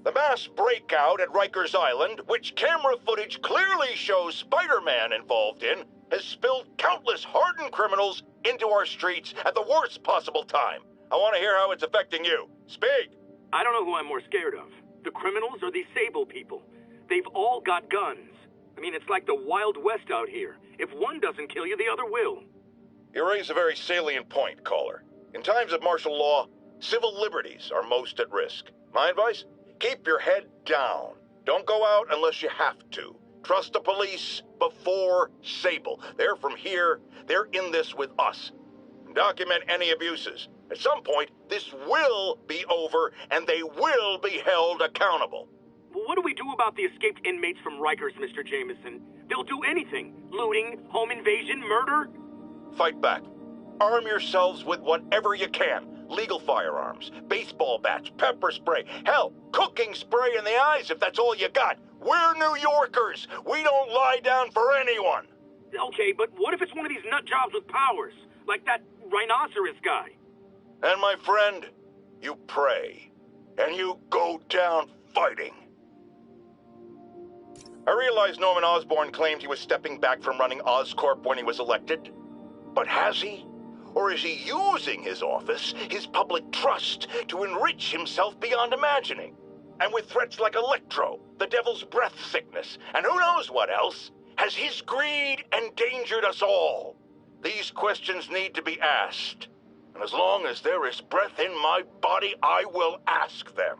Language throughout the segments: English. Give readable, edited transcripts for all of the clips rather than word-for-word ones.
The mass breakout at Rikers Island, which camera footage clearly shows Spider-Man involved in, has spilled countless hardened criminals into our streets at the worst possible time. I want to hear how it's affecting you. Speak! I don't know who I'm more scared of. The criminals or these Sable people. They've all got guns. I mean, it's like the Wild West out here. If one doesn't kill you, the other will. You raise a very salient point, caller. In times of martial law, civil liberties are most at risk. My advice? Keep your head down. Don't go out unless you have to. Trust the police before Sable. They're from here. They're in this with us. Document any abuses. At some point, this will be over, and they will be held accountable. Well, what do we do about the escaped inmates from Rikers, Mr. Jameson? They'll do anything. Looting, home invasion, murder. Fight back. Arm yourselves with whatever you can. Legal firearms, baseball bats, pepper spray, hell, cooking spray in the eyes if that's all you got. We're New Yorkers. We don't lie down for anyone. Okay, but what if it's one of these nut jobs with powers? Like that rhinoceros guy? And my friend, you pray. And you go down fighting. I realize Norman Osborn claimed he was stepping back from running Oscorp when he was elected. But has he? Or is he using his office, his public trust, to enrich himself beyond imagining? And with threats like Electro, the Devil's Breath sickness, and who knows what else, has his greed endangered us all? These questions need to be asked. And as long as there is breath in my body, I will ask them.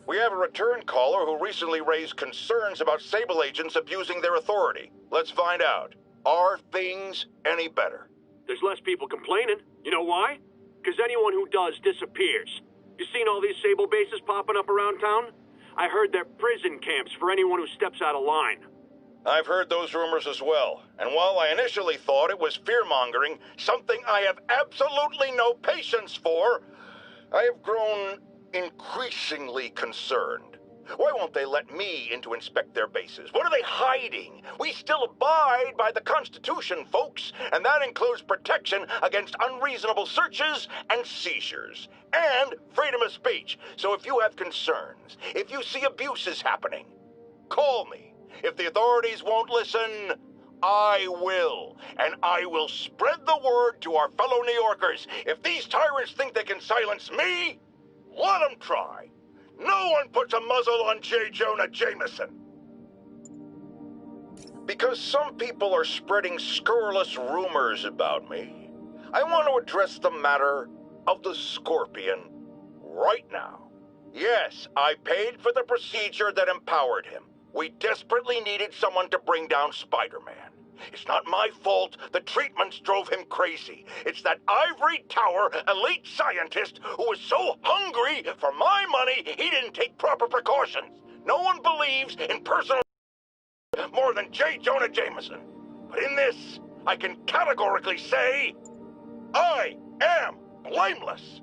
We have a return caller who recently raised concerns about Sable agents abusing their authority. Let's find out. Are things any better? There's less people complaining. You know why? Because anyone who does disappears. You seen all these Sable bases popping up around town? I heard they're prison camps for anyone who steps out of line. I've heard those rumors as well. And while I initially thought it was fear-mongering, something I have absolutely no patience for, I have grown increasingly concerned. Why won't they let me in to inspect their bases? What are they hiding? We still abide by the Constitution, folks, and that includes protection against unreasonable searches and seizures, and freedom of speech. So if you have concerns, if you see abuses happening, call me. If the authorities won't listen, I will. And I will spread the word to our fellow New Yorkers. If these tyrants think they can silence me, let them try. No one puts a muzzle on J. Jonah Jameson. Because some people are spreading scurrilous rumors about me, I want to address the matter of the Scorpion right now. Yes, I paid for the procedure that empowered him. We desperately needed someone to bring down Spider-Man. It's not my fault the treatments drove him crazy. It's that ivory tower elite scientist who was so hungry for my money he didn't take proper precautions. No one believes in personal more than J. Jonah Jameson. But in this, I can categorically say, I am blameless.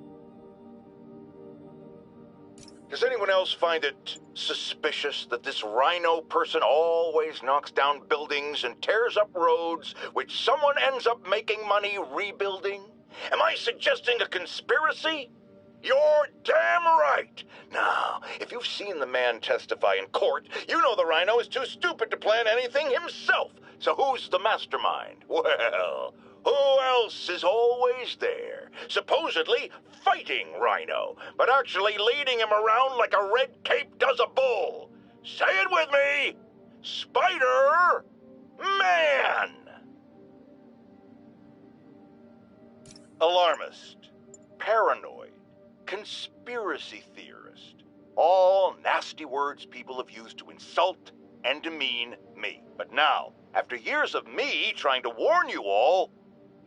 Does anyone else find it suspicious that this rhino person always knocks down buildings and tears up roads, which someone ends up making money rebuilding? Am I suggesting a conspiracy? You're damn right. Now, if you've seen the man testify in court, you know the rhino is too stupid to plan anything himself. So who's the mastermind? Well, who else is always there, supposedly fighting Rhino, but actually leading him around like a red cape does a bull? Say it with me! Spider-Man! Alarmist, paranoid, conspiracy theorist. All nasty words people have used to insult and demean me. But now, after years of me trying to warn you all,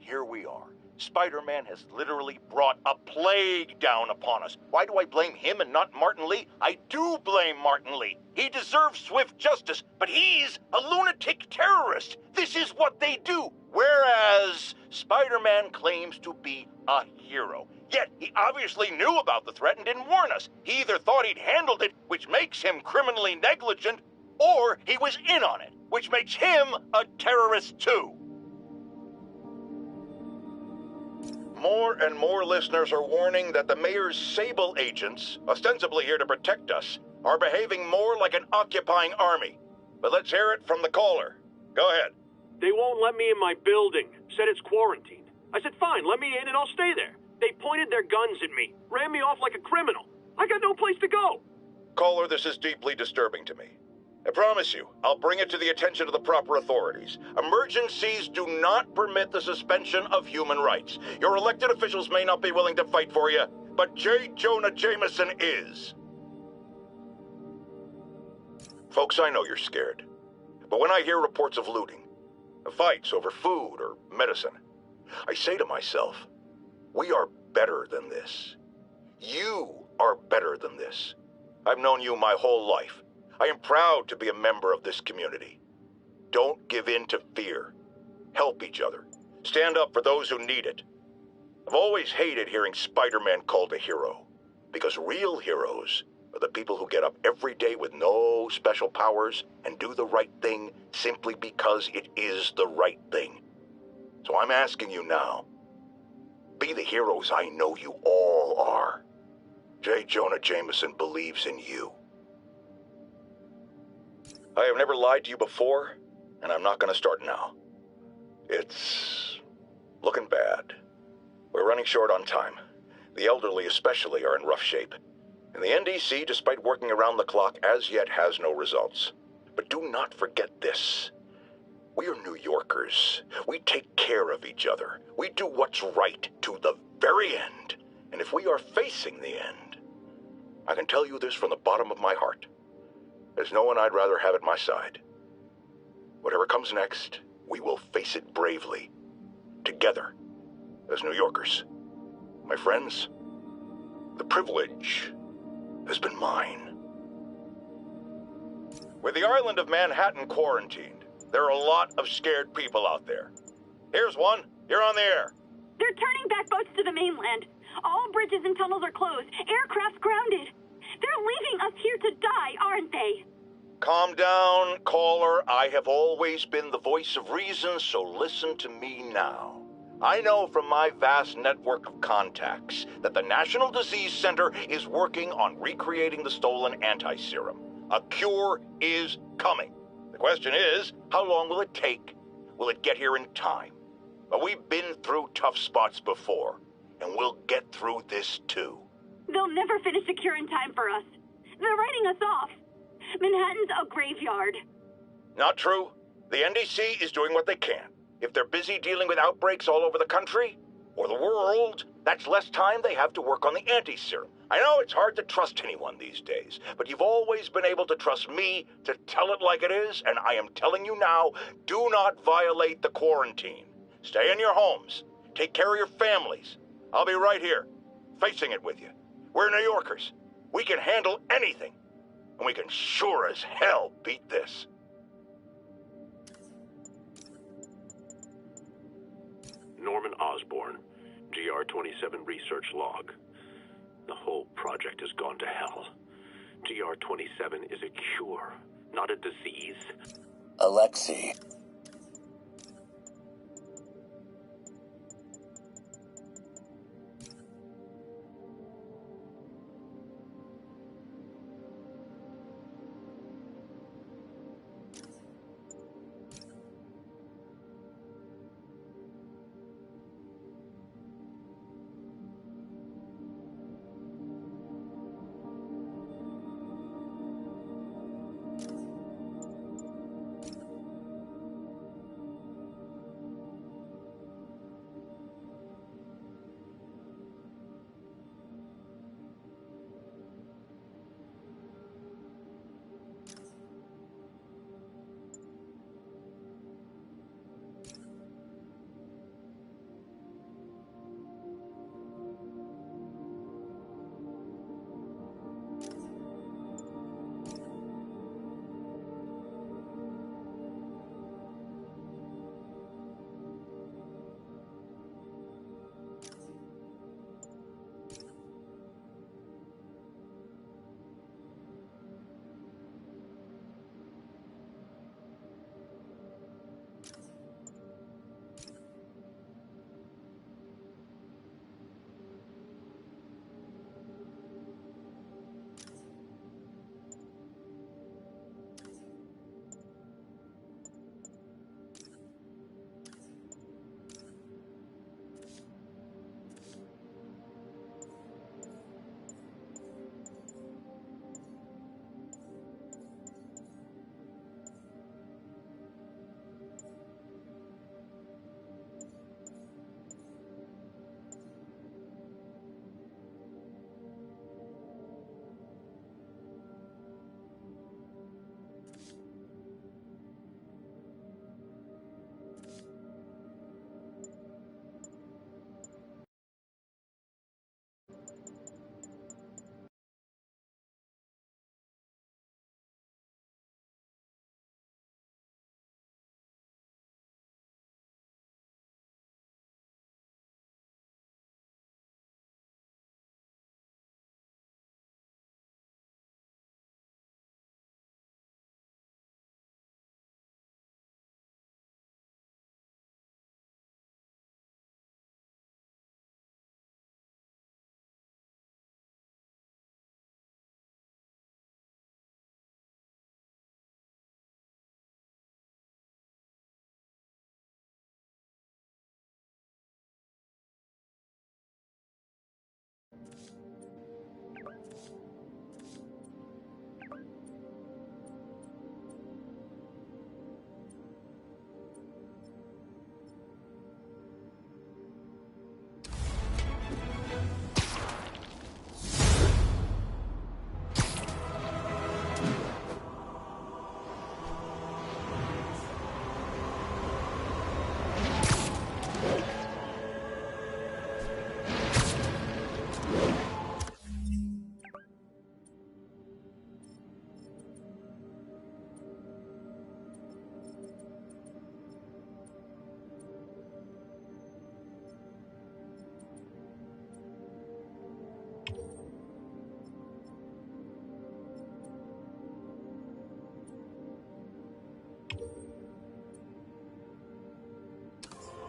here we are. Spider-Man has literally brought a plague down upon us. Why do I blame him and not Martin Lee? I do blame Martin Lee. He deserves swift justice, but he's a lunatic terrorist. This is what they do. Whereas Spider-Man claims to be a hero. Yet he obviously knew about the threat and didn't warn us. He either thought he'd handled it, which makes him criminally negligent, or he was in on it, which makes him a terrorist too. more and more listeners are warning that the mayor's Sable agents, ostensibly here to protect us, are behaving more like an occupying army. But let's hear it from the caller. Go ahead. They won't let me in my building. Said it's quarantined. I said, fine, let me in and I'll stay there. They pointed their guns at me, ran me off like a criminal. I got no place to go. Caller, this is deeply disturbing to me. I promise you, I'll bring it to the attention of the proper authorities. Emergencies do not permit the suspension of human rights. Your elected officials may not be willing to fight for you, but J. Jonah Jameson is. Folks, I know you're scared. But when I hear reports of looting, of fights over food or medicine, I say to myself, we are better than this. You are better than this. I've known you my whole life. I am proud to be a member of this community. Don't give in to fear. Help each other. Stand up for those who need it. I've always hated hearing Spider-Man called a hero, because real heroes are the people who get up every day with no special powers and do the right thing simply because it is the right thing. So I'm asking you now, be the heroes I know you all are. J. Jonah Jameson believes in you. I have never lied to you before, and I'm not going to start now. It's looking bad. We're running short on time. The elderly especially are in rough shape. And the NDC, despite working around the clock, as yet has no results. But do not forget this. We are New Yorkers. We take care of each other. We do what's right to the very end. And if we are facing the end, I can tell you this from the bottom of my heart. There's no one I'd rather have at my side. Whatever comes next, we will face it bravely. Together, as New Yorkers. My friends, the privilege has been mine. With the island of Manhattan quarantined, there are a lot of scared people out there. Here's one. You're on the air. They're turning back boats to the mainland. All bridges and tunnels are closed. Aircraft grounded. They're leaving us here to die, aren't they? Calm down, caller. I have always been the voice of reason, so listen to me now. I know from my vast network of contacts that the National Disease Center is working on recreating the stolen anti-serum. A cure is coming. The question is, how long will it take? Will it get here in time? But we've been through tough spots before, and we'll get through this too. They'll never finish the cure in time for us. They're writing us off. Manhattan's a graveyard. Not true. The NDC is doing what they can. If they're busy dealing with outbreaks all over the country, or the world, that's less time they have to work on the anti-serum. I know it's hard to trust anyone these days, but you've always been able to trust me to tell it like it is, and I am telling you now, do not violate the quarantine. Stay in your homes. Take care of your families. I'll be right here, facing it with you. We're New Yorkers. We can handle anything. And we can sure as hell beat this. Norman Osborn, GR-27 research log. The whole project has gone to hell. GR-27 is a cure, not a disease. Alexei.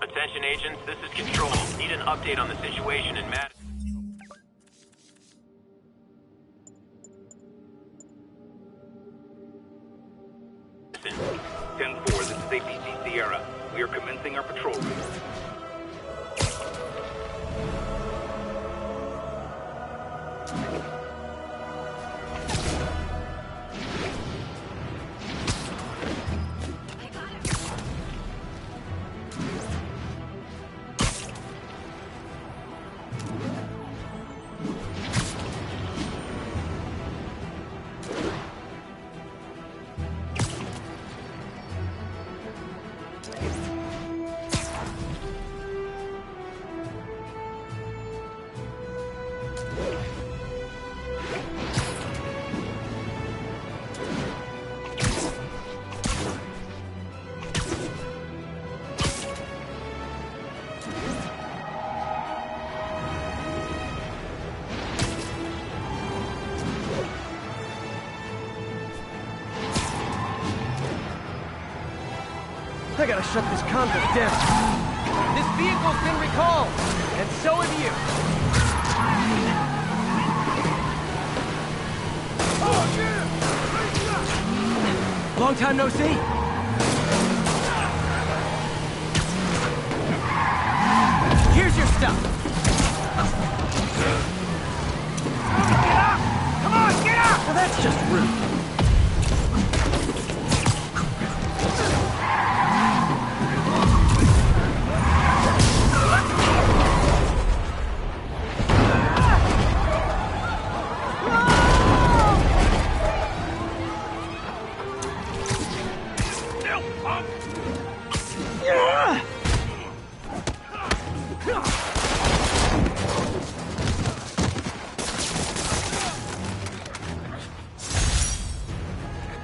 Attention agents, this is Control. Need an update on the situation in Madison. 10-4, this is APC Sierra. We are commencing our patrol route. I gotta shut this convict down. This vehicle's been recalled, and so have you. Long time no see. Here's your stuff. Get up! Come on, get up! Well, that's just rude.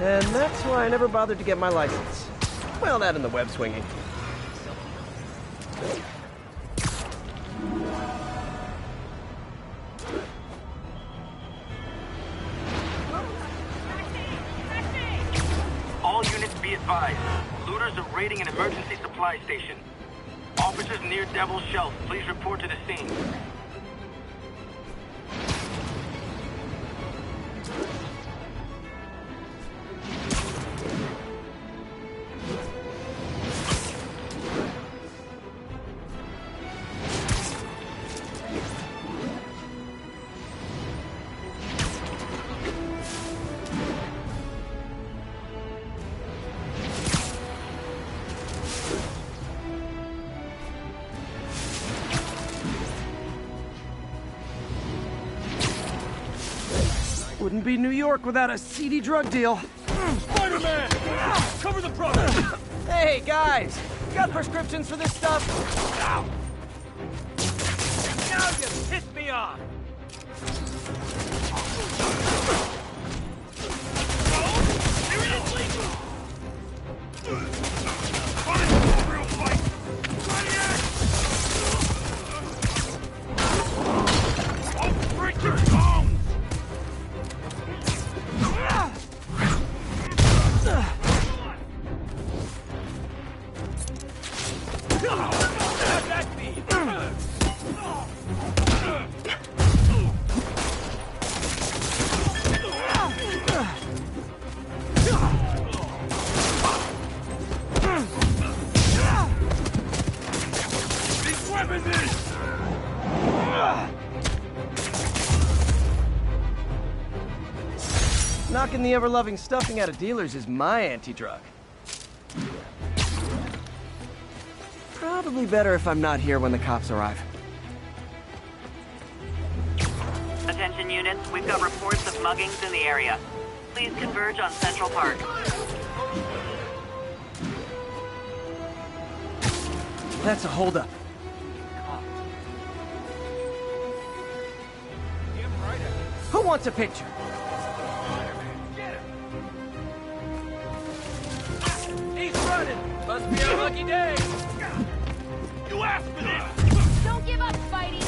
And that's why I never bothered to get my license. Well, that and the web swinging. All units be advised. Looters are raiding an emergency supply station. Officers near Devil's Shelf, please report to the scene. Wouldn't be New York without a seedy drug deal. Spiderman! Cover the product! Hey, guys! Got prescriptions for this stuff? Ow! Now you pissed me off! Seriously? Real fight! I'll break your bones! Knocking the ever-loving stuffing out of dealers is my anti-drug. Probably better if I'm not here when the cops arrive. Attention units, we've got reports of muggings in the area. Please converge on Central Park. That's a holdup. Who wants a picture? He's running! Must be a lucky day! You asked for this! Don't give up, Spidey!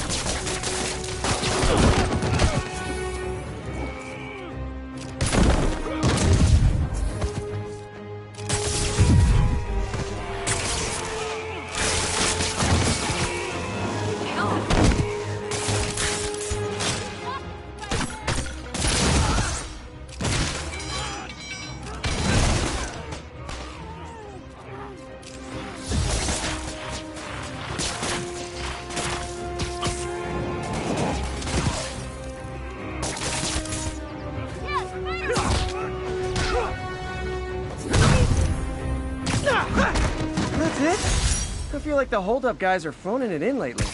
feel like the hold-up guys are phoning it in lately.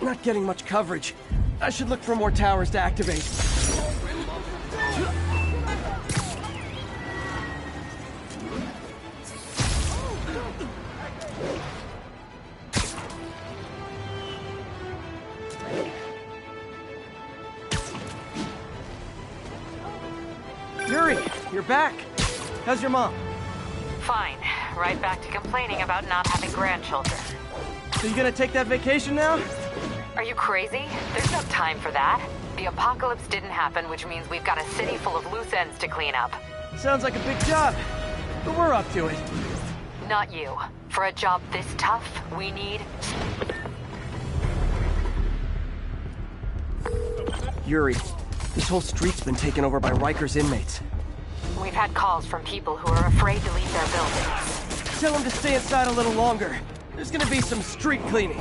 Not getting much coverage. I should look for more towers to activate. Yuri, you're back. How's your mom? Fine. Right back to complaining about not having grandchildren. So you gonna take that vacation now? Are you crazy? There's no time for that. The apocalypse didn't happen, which means we've got a city full of loose ends to clean up. Sounds like a big job, but we're up to it. Not you. For a job this tough, we need... Yuri, this whole street's been taken over by Riker's inmates. We've had calls from people who are afraid to leave their buildings. Tell them to stay inside a little longer. There's gonna be some street cleaning.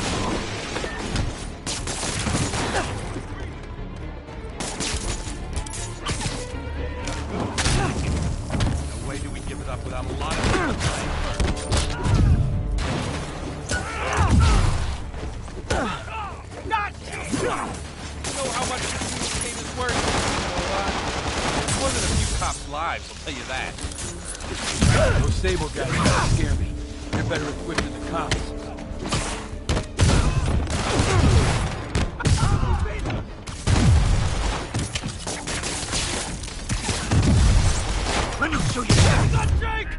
No way do we give it up without a lot of... You know how much this game is worth? It's more than a few cops' lives, I'll tell you that. Those Sable guys don't scare me. They're better equipped than the cops. Let me show you that. Jake!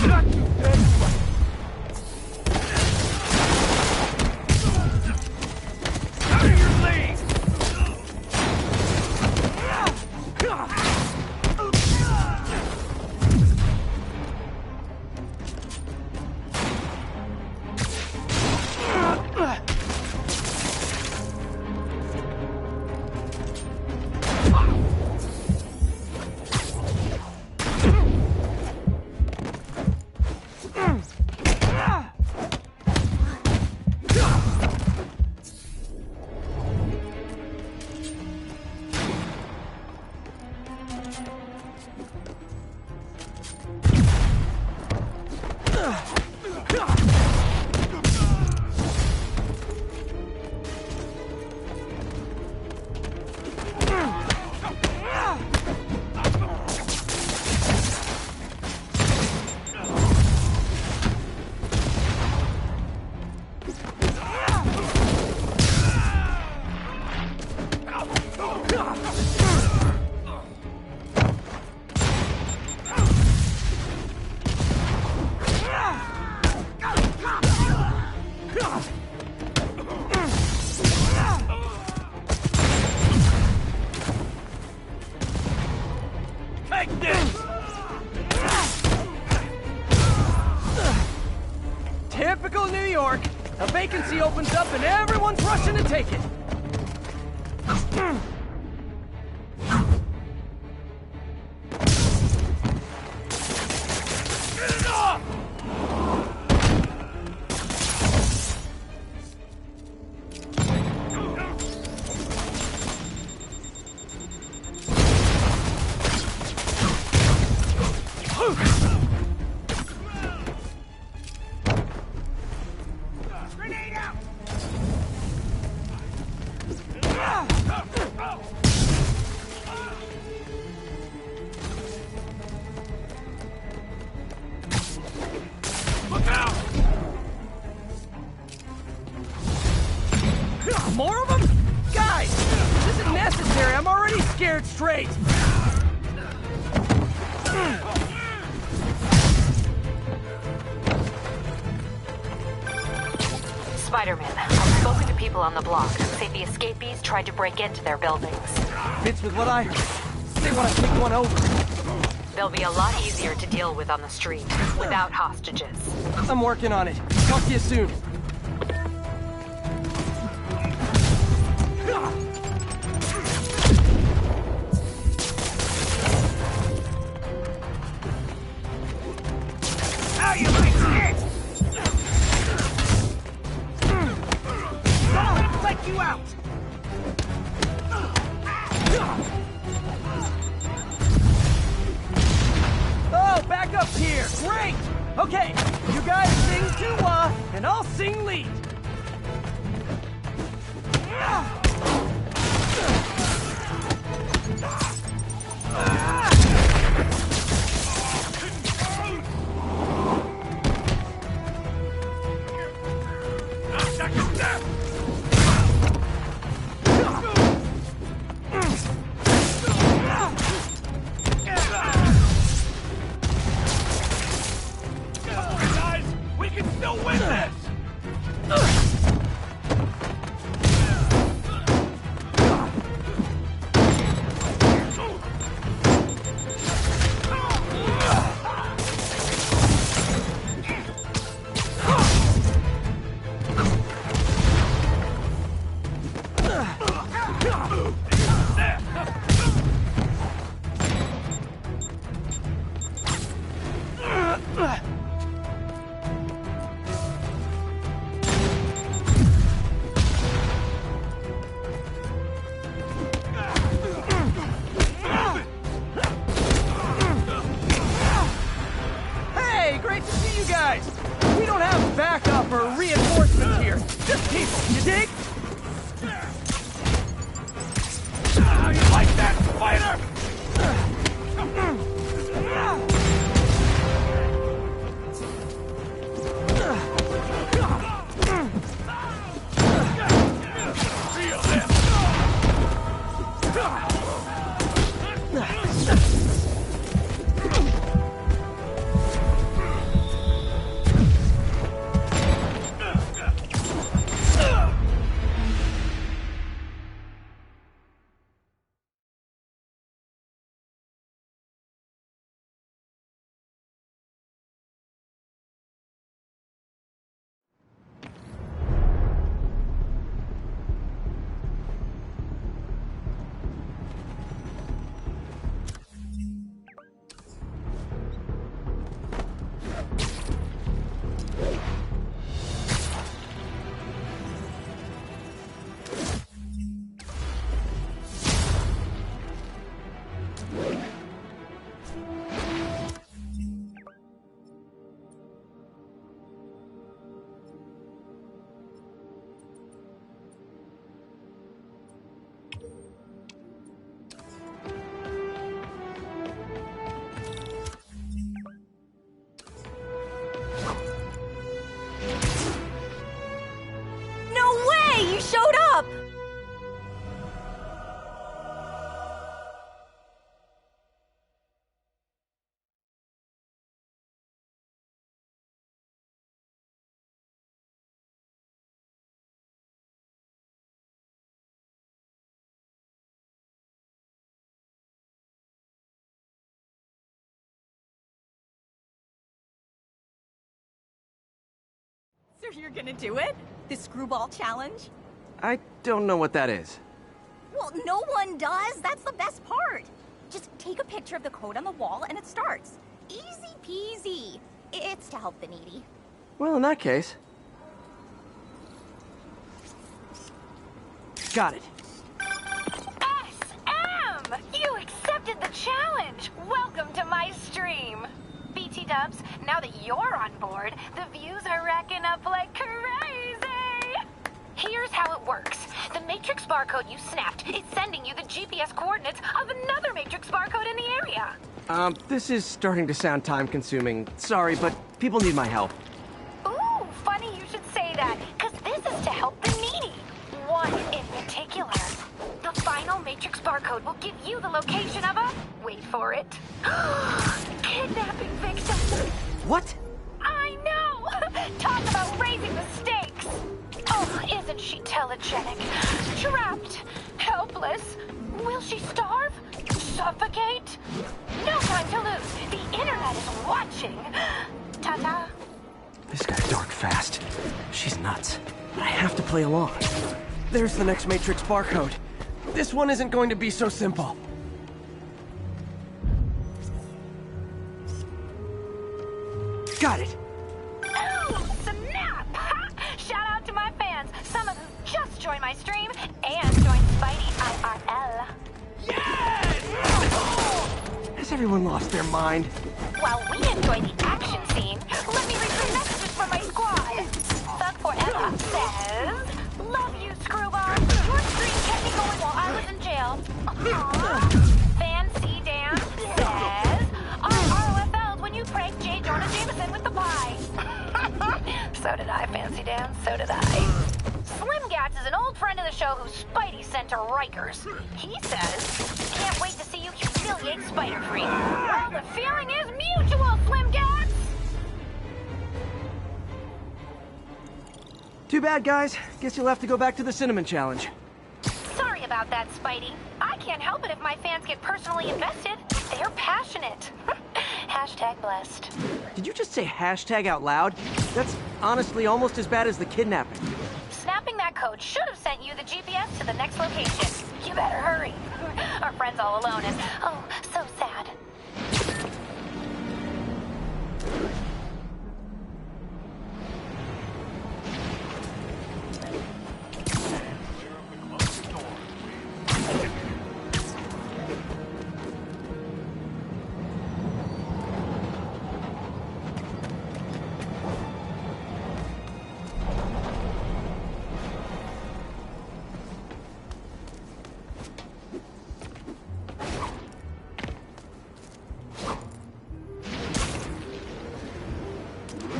Not you, dead. Out of your league! Typical New York. A vacancy opens up and everyone's rushing to take it. More of them? Guys, this isn't necessary. I'm already scared straight. Spiderman, I've spoken to people on the block who say the escapees tried to break into their buildings. Fits with what I heard. They want to take one over. They'll be a lot easier to deal with on the street, without hostages. I'm working on it. Talk to you soon. How you like it? Okay, you guys sing doo-wah, and I'll sing lead. Hey, great to see you guys! We don't have backup or reinforcements here. Just people, you dig? How you like that, Spider? So you're gonna do it? The screwball challenge? I don't know what that is. Well, no one does. That's the best part. Just take a picture of the code on the wall and it starts. Easy peasy. It's to help the needy. Well, in that case... Got it. SM! You accepted the challenge! Welcome to my stream! BT Dubs, now that you're on board, the views are racking up like crazy! Here's how it works. The Matrix barcode you snapped is sending you the GPS coordinates of another Matrix barcode in the area. This is starting to sound time-consuming. Sorry, but people need my help. Ooh, funny you should say that, because this is to help the needy. One in particular. The final Matrix barcode will give you the location of a... wait for it. Kidnapping victim. What? I know! Talk about raising the stakes! Oh, isn't she telegenic? Trapped. Helpless. Will she starve? Suffocate? No time to lose. The internet is watching. Ta-ta. This got dark fast. She's nuts. But I have to play along. There's the next Matrix barcode. This one isn't going to be so simple. Got it. Oh, snap! Shout out to my fans, some of who just joined my stream and joined Spidey IRL. Yes! Has everyone lost their mind? While we enjoy the action scene, let me read some messages from my squad. Thug Forever says, "Love you, Screwball. Your stream kept me going while I was in jail." Aww. Fancy Dan says, "ROFL'd when you pranked J. Jonah Jameson with the pie." So did I, Fancy Dan. So did I. Slim Gats is an old friend of the show who Spidey sent to Rikers. He says, "Can't wait to see you humiliate Spider-Free." Well, the feeling is mutual, Slim Gats! Too bad, guys. Guess you'll have to go back to the Cinnamon Challenge. Sorry about that, Spidey. I can't help it if my fans get personally invested. They're passionate. Hashtag blessed. Did you just say hashtag out loud? That's honestly almost as bad as the kidnapping. Snapping that code should have sent you the GPS to the next location. You better hurry. Our friend's all alone and, oh, so sad.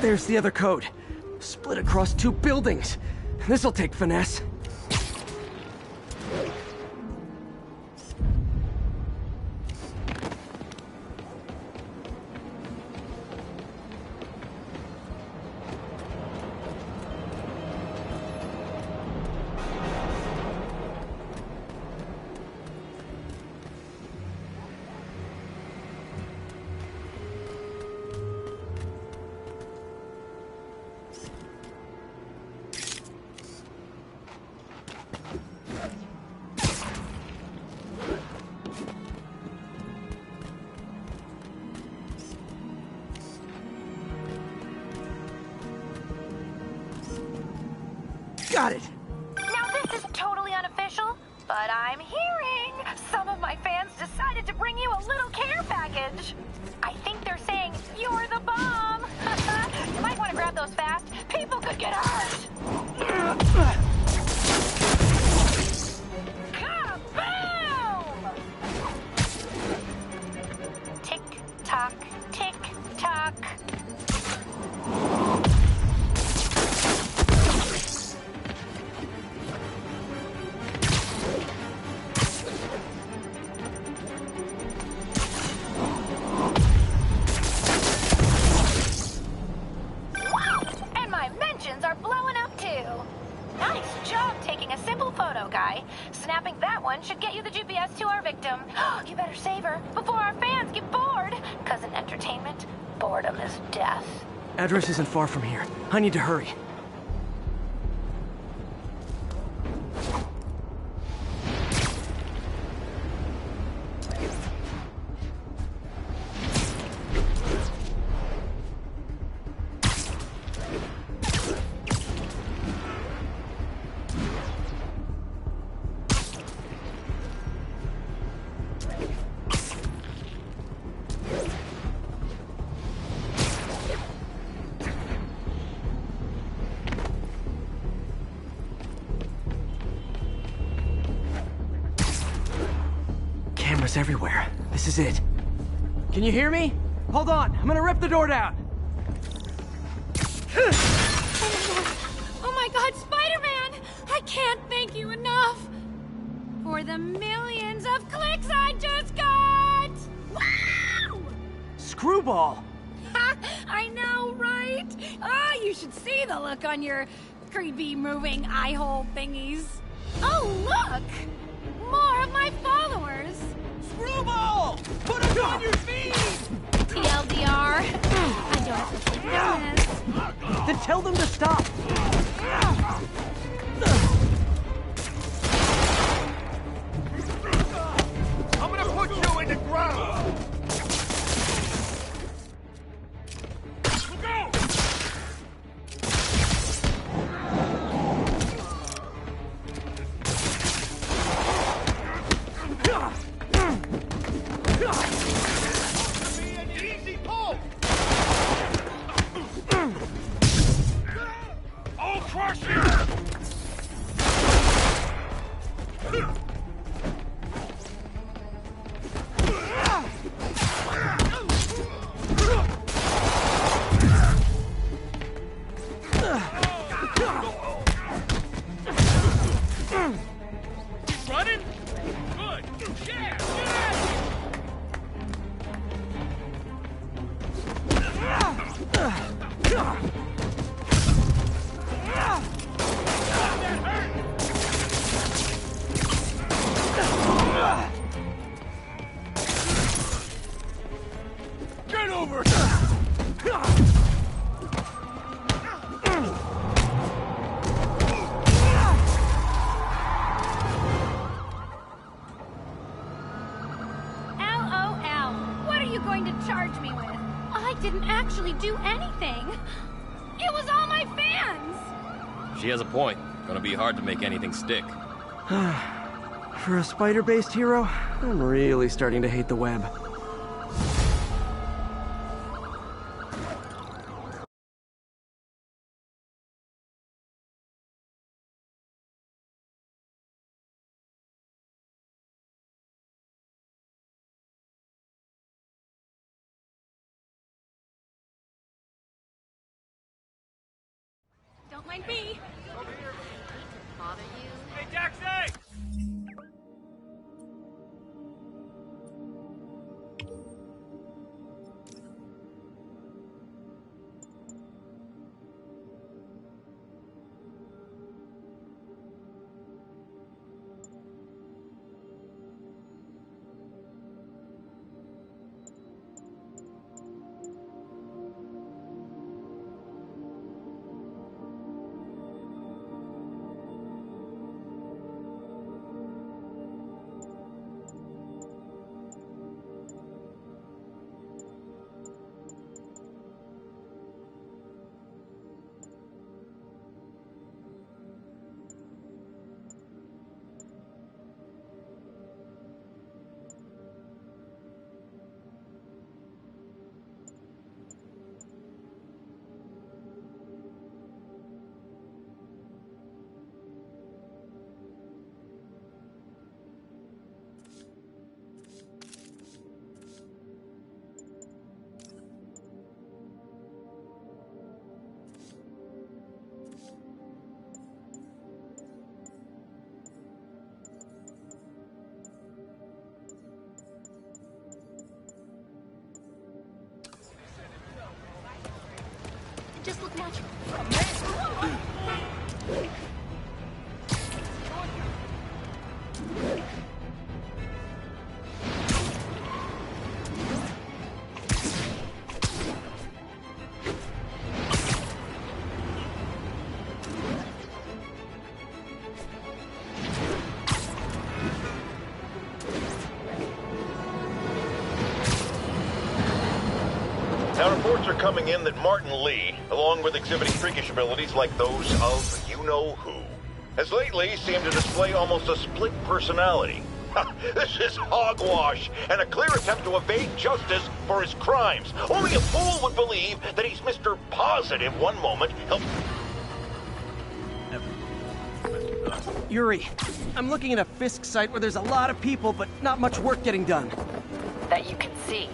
There's the other code. Split across 2 buildings. This'll take finesse. Got it! Now this is totally unofficial, but I'm hearing some of my fans decided to bring you a little care package. I think they're saying you're the bomb. You might want to grab those fast. People could get hurt. Kaboom! Tick tock, tick tock. Are blowing up too. Nice job taking a simple photo, guy. Snapping that one should get you the GPS to our victim. You better save her before our fans get bored. Because in entertainment, boredom is death. Address isn't far from here. I need to hurry. Cameras everywhere. This is it. Can you hear me? Hold on, I'm gonna rip the door down. Oh my God, Spider-Man! I can't thank you enough for the millions of clicks I just got! Wow! Screwball! I know, right? Ah, you should see the look on your creepy moving eye hole thingies. Oh, look! More of my followers! Screwball! Put us on your feet! TLDR. I don't think this. Then tell them to stop. I'm gonna put you in the ground! Easy pull! Get over! LOL. What are you going to charge me with? I didn't actually do anything. It was all my fans. She has a point. Gonna be hard to make anything stick. For a spider-based hero, I'm really starting to hate the web. Don't mind me. Bother you? Hey, taxi! Just look natural. Now, reports are coming in that Martin Lee, along with exhibiting freakish abilities like those of you-know-who, has lately seemed to display almost a split personality. This is hogwash, and a clear attempt to evade justice for his crimes. Only a fool would believe that he's Mr. Positive one moment. Yuri, I'm looking at a Fisk site where there's a lot of people, but not much work getting done. That you can see.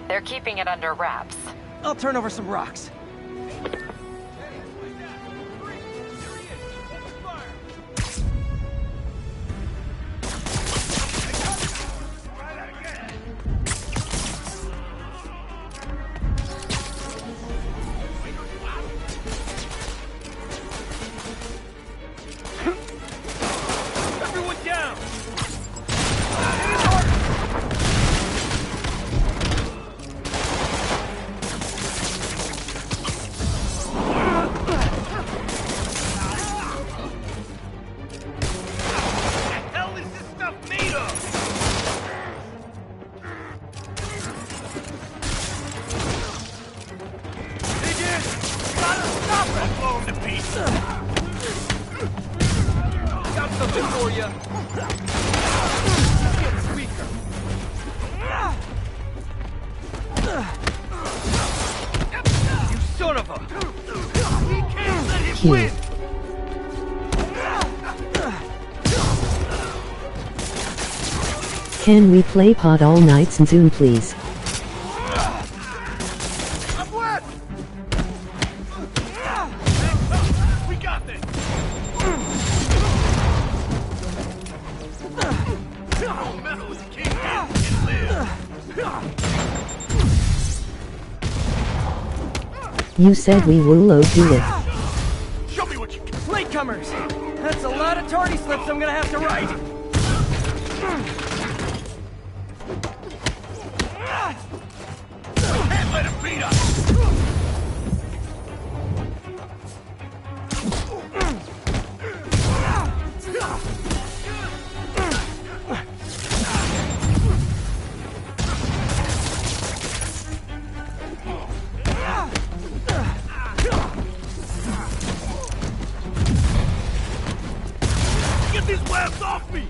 They're keeping it under wraps. I'll turn over some rocks. Everyone down! Got something for you. Get weaker. You son of a! We can't let him win. Can we play pod all night soon, please? We got this. Metal is king and live. You said we will load do it. Show me what you can. Latecomers! That's a lot of tardy slips I'm gonna have to write. Can't let him beat us! Get these webs off me!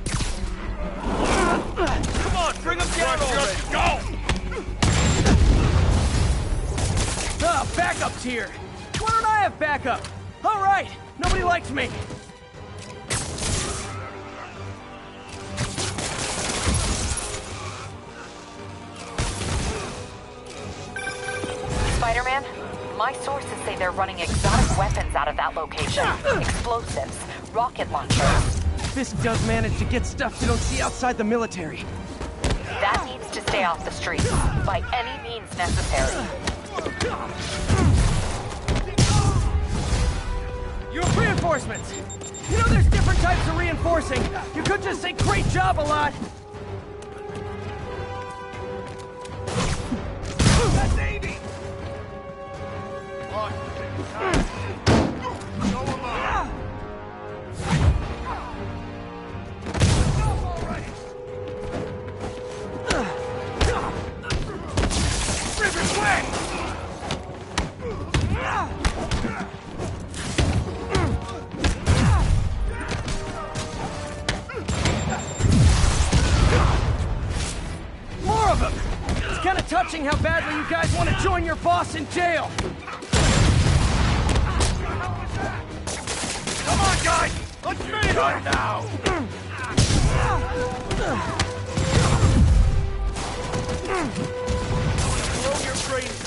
Come on, bring them down already! Go! Backup's here! Why don't I have backup? Alright, nobody likes me. Spider-Man, my sources say they're running exotic weapons out of that location. Explosives, rocket launchers. This does manage to get stuff you don't see outside the military. That needs to stay off the streets, by any means necessary. You have reinforcements! You know there's different types of reinforcing. You could just say great job a lot. That's 80! Touching how badly you guys want to join your boss in jail. Come on, guys! Let's finish it now! Blow your brains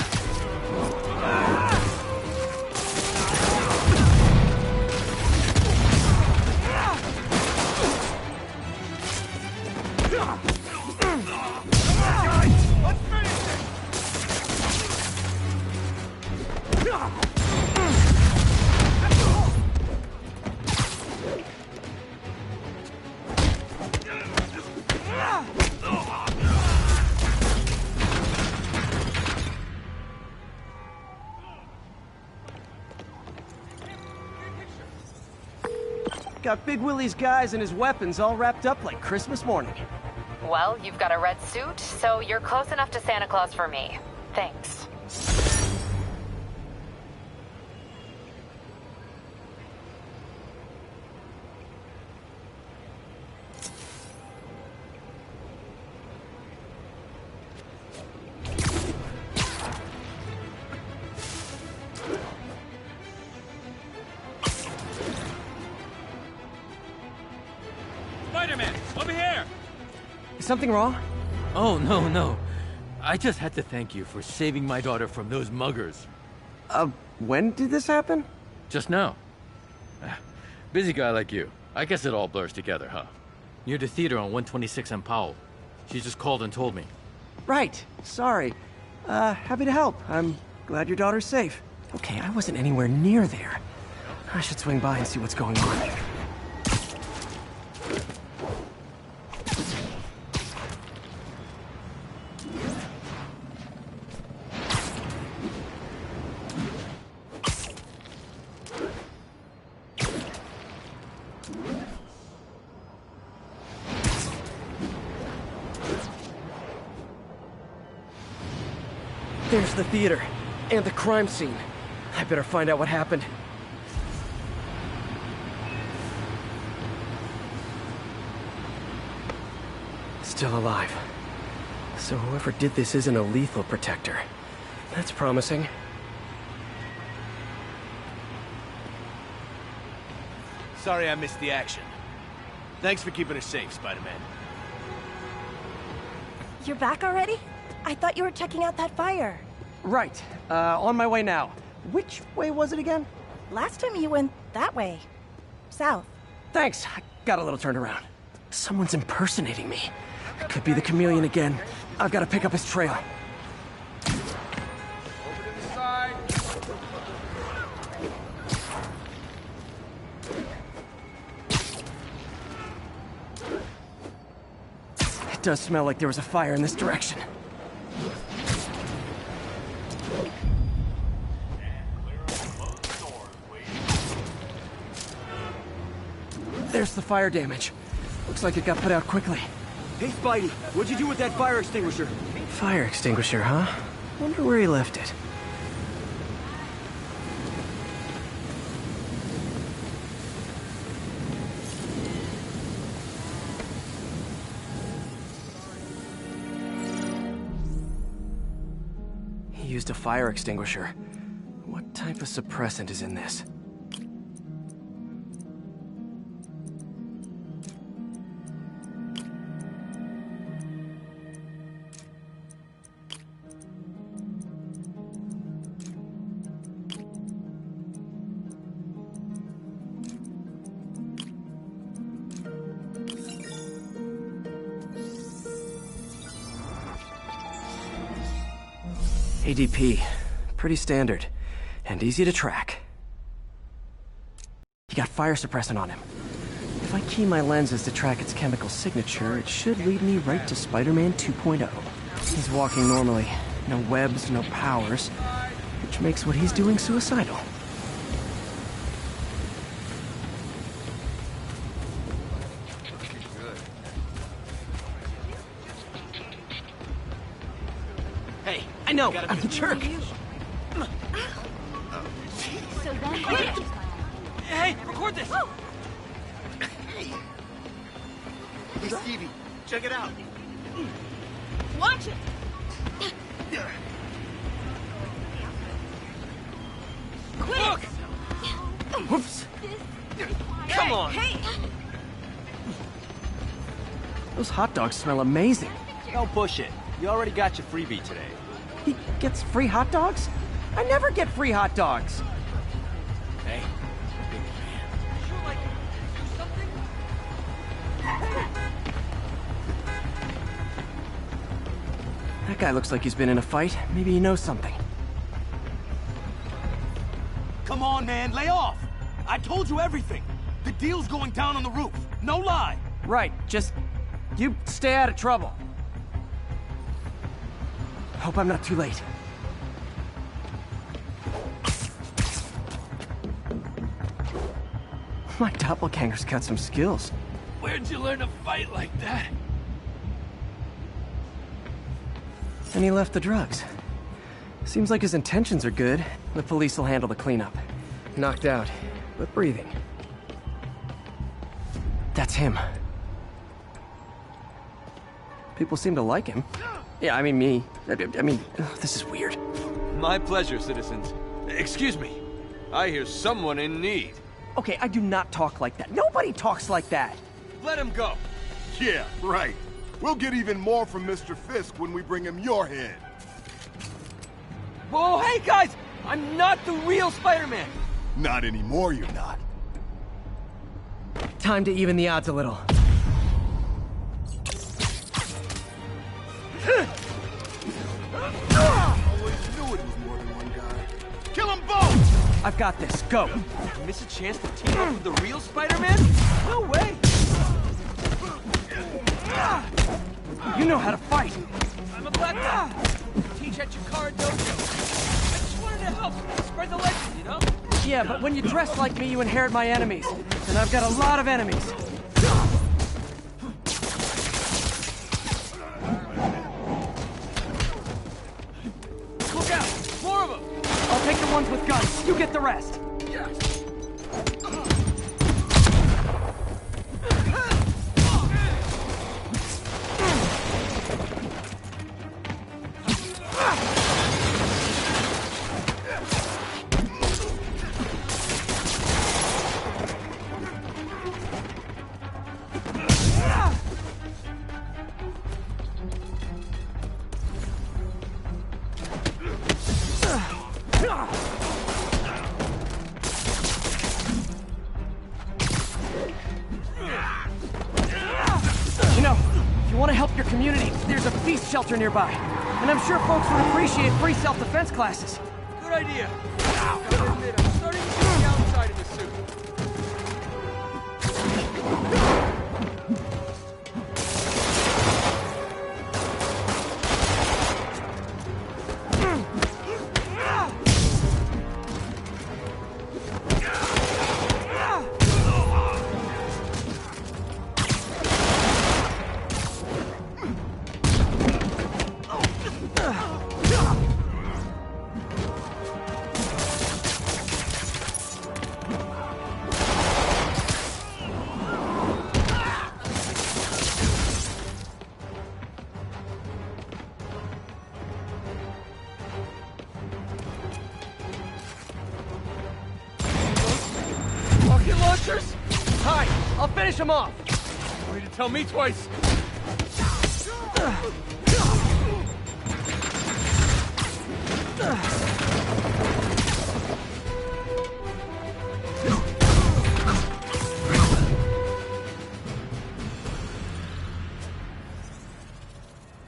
Got Big Willie's guys and his weapons all wrapped up like Christmas morning. Well, you've got a red suit, so you're close enough to Santa Claus for me. Thanks. Spider-Man, over here! Is something wrong? Oh, no. I just had to thank you for saving my daughter from those muggers. When did this happen? Just now. Busy guy like you. I guess it all blurs together, huh? Near the theater on 126 and Powell. She just called and told me. Right. Sorry. Happy to help. I'm glad your daughter's safe. Okay, I wasn't anywhere near there. I should swing by and see what's going on. There's the theater, and the crime scene. I better find out what happened. Still alive. So whoever did this isn't a lethal protector. That's promising. Sorry I missed the action. Thanks for keeping us safe, Spider-Man. You're back already? I thought you were checking out that fire. Right. On my way now. Which way was it again? Last time you went that way. South. Thanks. I got a little turned around. Someone's impersonating me. It could be the chameleon again. I've got to pick up his trail. Over to the side. does smell like there was a fire in this direction. There's the fire damage. Looks like it got put out quickly. Hey, Spidey, what'd you do with that fire extinguisher? Fire extinguisher, huh? Wonder where he left it. He used a fire extinguisher. What type of suppressant is in this? ADP. Pretty standard. And easy to track. He got fire suppressant on him. If I key my lenses to track its chemical signature, it should lead me right to Spider-Man 2.0. He's walking normally. No webs, no powers. Which makes what he's doing suicidal. Hey, I know, I'm a jerk. So then... Hey, record this! Oh. Hey, Stevie, check it out. Watch it! Look! Whoops. Come on! Hey! Those hot dogs smell amazing. Don't push it. You already got your freebie today. He gets free hot dogs? I never get free hot dogs. Hey, big man. That guy looks like he's been in a fight. Maybe he knows something. Come on, man, lay off! I told you everything. The deal's going down on the roof. No lie. Right, just... you stay out of trouble. Hope I'm not too late. My doppelganger's got some skills. Where'd you learn to fight like that? And he left the drugs. Seems like his intentions are good. The police will handle the cleanup. Knocked out, but breathing. That's him. People seem to like him. Yeah, I mean me. I mean, this is weird. My pleasure, citizens. Excuse me. I hear someone in need. Okay, I do not talk like that. Nobody talks like that. Let him go. Yeah, right. We'll get even more from Mr. Fisk when we bring him your head. Whoa, hey guys! I'm not the real Spider-Man! Not anymore, you're not. Time to even the odds a little. Always knew it was more than one guy. Kill them both! I've got this. Go. Miss a chance to team up with the real Spider-Man? No way! You know how to fight. I'm a black belt. Teach at your car dojo. I just wanted to help spread the legend, you know? Yeah, but when you dress like me, you inherit my enemies. And I've got a lot of enemies. Look out! More of them! I'll take the ones with guns. You get the rest. Shelter nearby. And I'm sure folks would appreciate free self-defense classes. Good idea. Gotta admit, I'm starting to see the downside of this suit. rocket launchers? Hi, I'll finish him off. You need to tell me twice.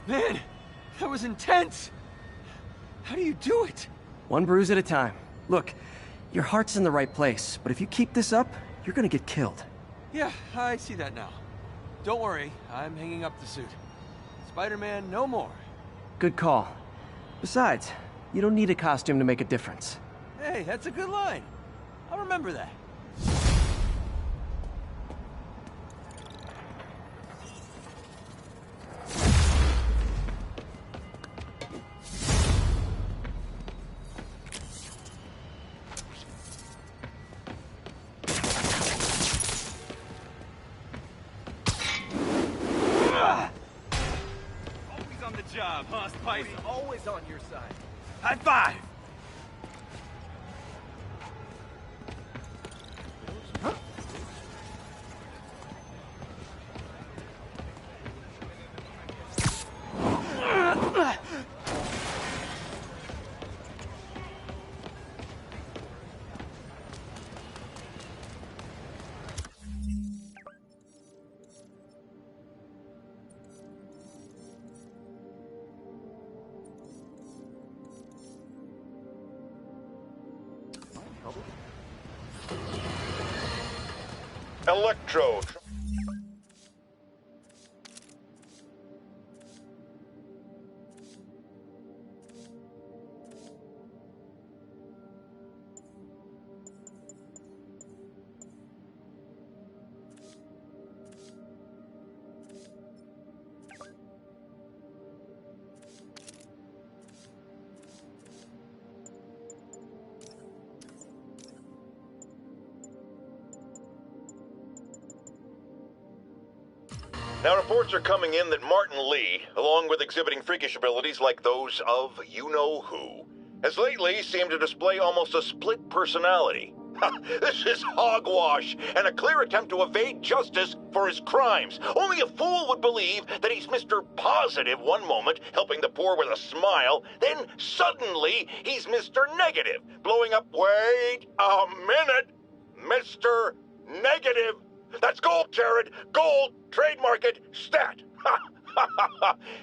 Man, that was intense. How do you do it? One bruise at a time. Look, your heart's in the right place, but if you keep this up, you're gonna get killed. Yeah, I see that now. Don't worry, I'm hanging up the suit. Spider-Man, no more. Good call. Besides, you don't need a costume to make a difference. Hey, that's a good line. I'll remember that. Job, huh, Spice? Always on your side. High five! Electro. Now, reports are coming in that Martin Lee, along with exhibiting freakish abilities like those of you-know-who, has lately seemed to display almost a split personality. This is hogwash and a clear attempt to evade justice for his crimes. Only a fool would believe that he's Mr. Positive one moment, helping the poor with a smile, then suddenly he's Mr. Negative, blowing up, wait a minute, Mr. Negative. That's gold, Jared. Gold. Trademark it. Stat.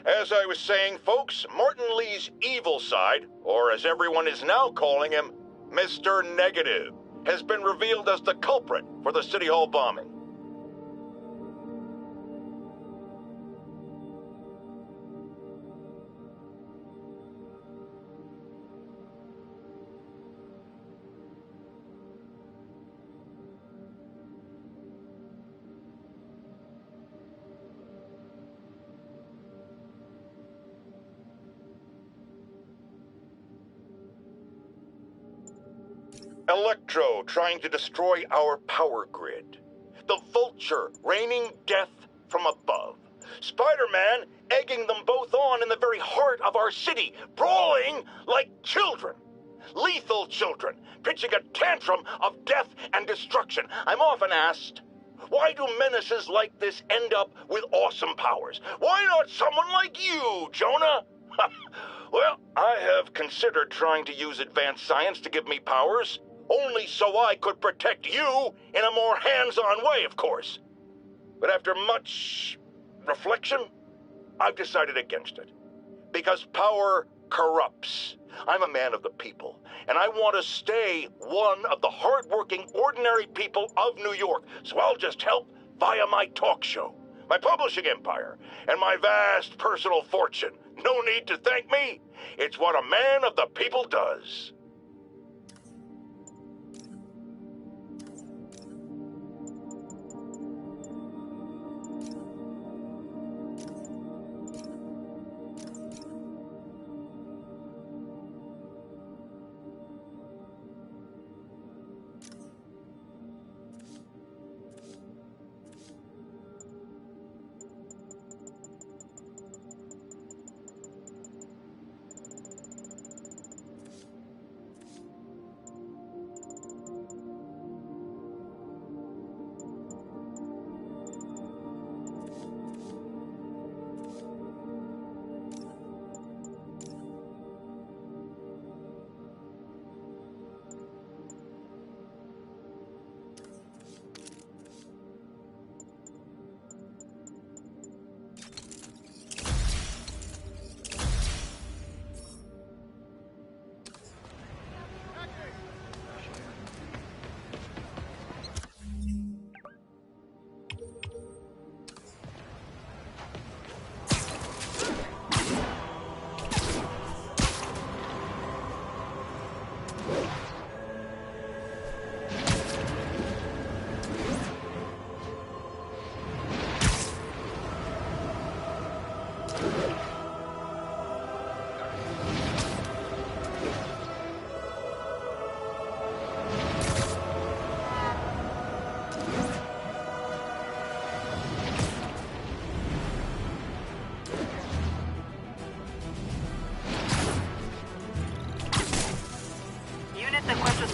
As I was saying, folks, Martin Lee's evil side, or as everyone is now calling him, Mr. Negative, has been revealed as the culprit for the City Hall bombing. Electro trying to destroy our power grid. The Vulture raining death from above. Spider-Man egging them both on in the very heart of our city, brawling like children. Lethal children, pitching a tantrum of death and destruction. I'm often asked, why do menaces like this end up with awesome powers? Why not someone like you, Jonah? Well, I have considered trying to use advanced science to give me powers, only so I could protect you in a more hands-on way, of course. But after much reflection, I've decided against it. Because power corrupts. I'm a man of the people, and I want to stay one of the hard-working, ordinary people of New York, so I'll just help via my talk show, my publishing empire, and my vast personal fortune. No need to thank me. It's what a man of the people does.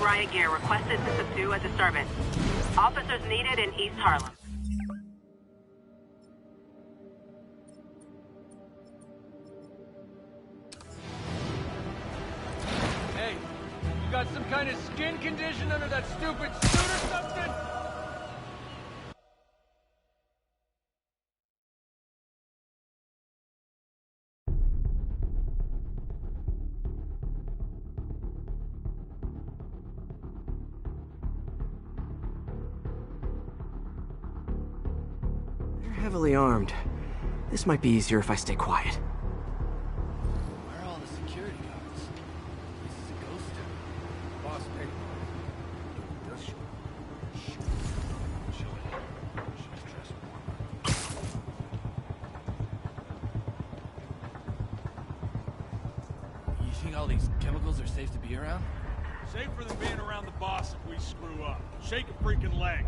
riot gear requested to subdue a disturbance. Officers needed in East Harlem. Hey, you got some kind of skin condition under that stupid suit or something? Heavily armed. This might be easier if I stay quiet. Where are all the security guards? This is a ghost town. Boss paid. Does show. She's dressed warm. You think all these chemicals are safe to be around? Safer than being around the boss if we screw up. Shake a freaking leg.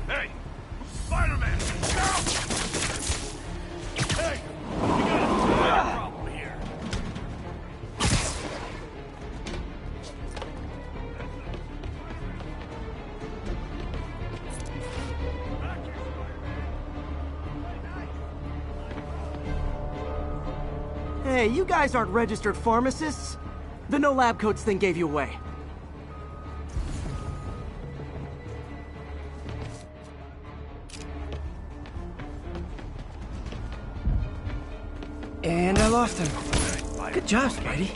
Hey! Spiderman! Stop! Hey! We got a problem here. Hey, you guys aren't registered pharmacists. The no lab coats thing gave you away. And I lost him. Good job, Spidey.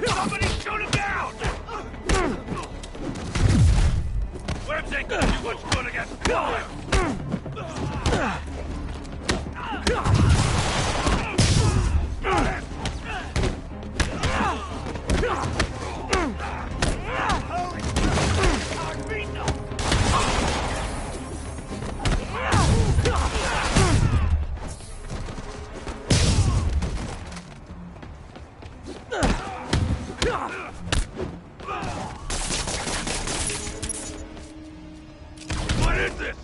Somebody shoot him down! Webs ain't gonna do much good against fire! What is this?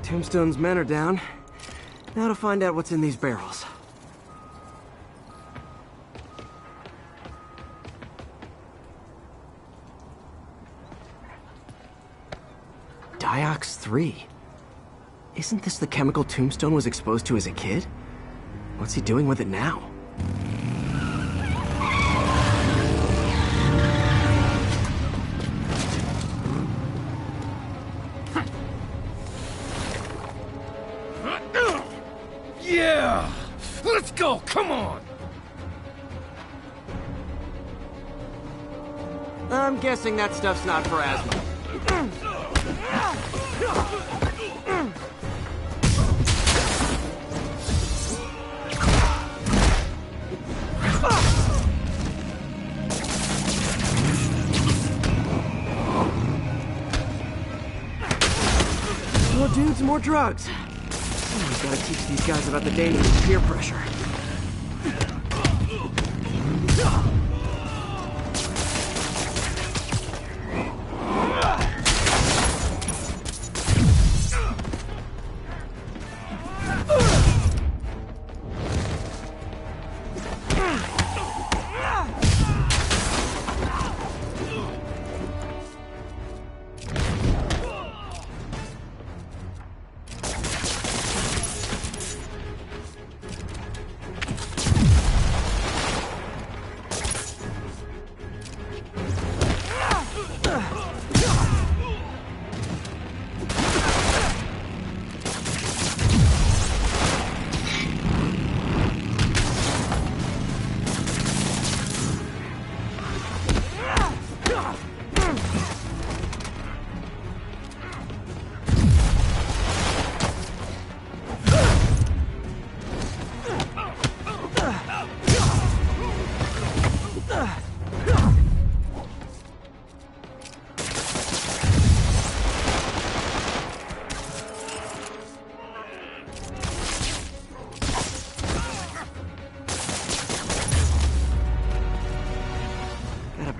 Tombstone's men are down. Now to find out what's in these barrels. Diox 3. Isn't this the chemical Tombstone was exposed to as a kid? What's he doing with it now? Yeah! Let's go! Come on! I'm guessing that stuff's not for asthma. More dudes, more drugs. Someone's gotta teach these guys about the dangers of peer pressure.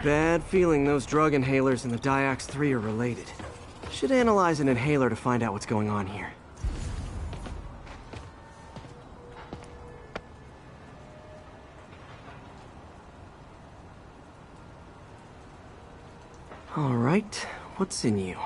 Bad feeling those drug inhalers and the Diox 3 are related. Should analyze an inhaler to find out what's going on here. All right, what's in you?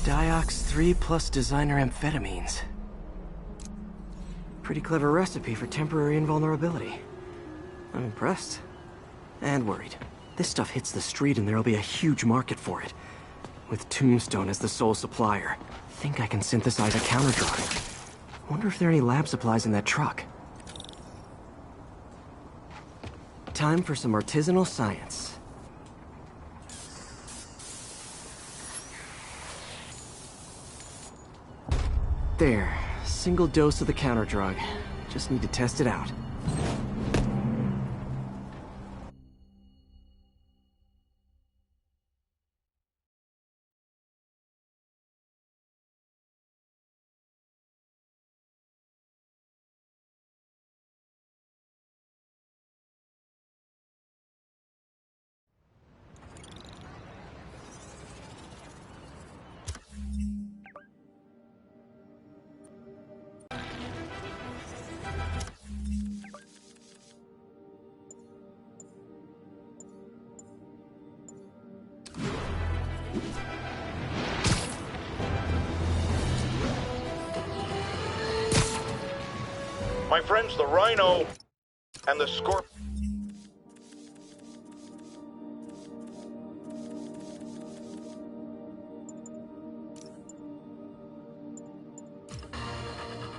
Diox 3 plus designer amphetamines. Pretty clever recipe for temporary invulnerability. I'm impressed. And worried. This stuff hits the street and there'll be a huge market for it. With Tombstone as the sole supplier, think I can synthesize a counterdrug. Wonder if there are any lab supplies in that truck. Time for some artisanal science. There, single dose of the counterdrug. Just need to test it out. My friends, the Rhino and the Scorp...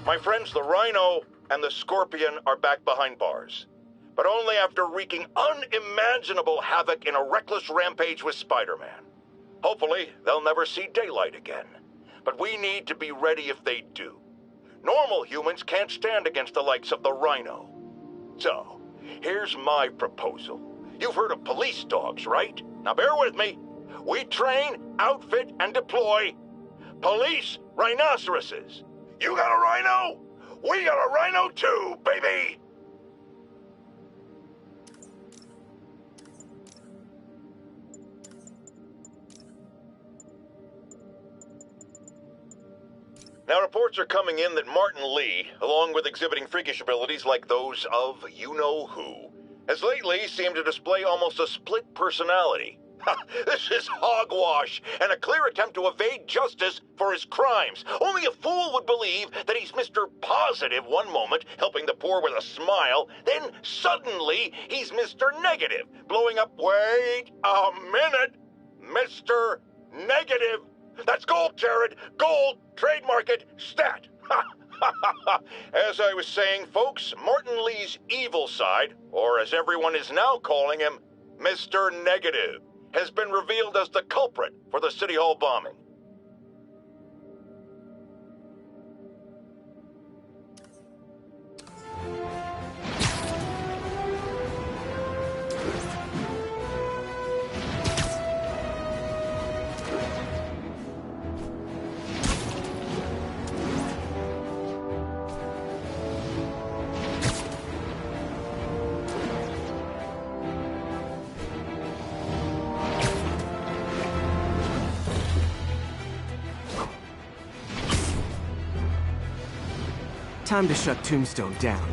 My friends, the Rhino and the Scorpion are back behind bars. But only after wreaking unimaginable havoc in a reckless rampage with Spider-Man. Hopefully, they'll never see daylight again. But we need to be ready if they do. Normal humans can't stand against the likes of the Rhino. So, here's my proposal. You've heard of police dogs, right? Now bear with me. We train, outfit, and deploy police rhinoceroses. You got a rhino? We got a rhino too, baby! Now, reports are coming in that Martin Lee, along with exhibiting freakish abilities like those of you-know-who, has lately seemed to display almost a split personality. This is hogwash and a clear attempt to evade justice for his crimes. Only a fool would believe that he's Mr. Positive one moment, helping the poor with a smile, then suddenly he's Mr. Negative, blowing up, wait a minute, Mr. Negative. That's gold, Jared. Gold, trademark it, stat. As I was saying, folks, Martin Lee's evil side, or as everyone is now calling him, Mr. Negative, has been revealed as the culprit for the City Hall bombing. Time to shut Tombstone down.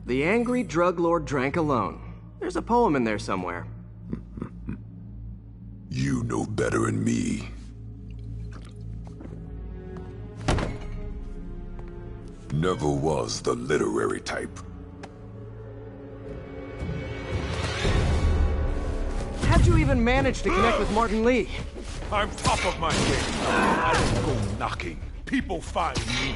The angry drug lord drank alone. There's a poem in there somewhere. You know better than me. Never was the literary type. How'd you even manage to connect with Martin Lee? I'm top of my game. I don't go knocking. People find me.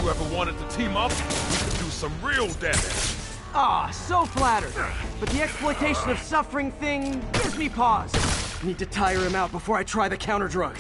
You ever wanted to team up? We could do some real damage. Ah, so flattered. But the exploitation of suffering thing gives me pause. Need to tire him out before I try the counter drug.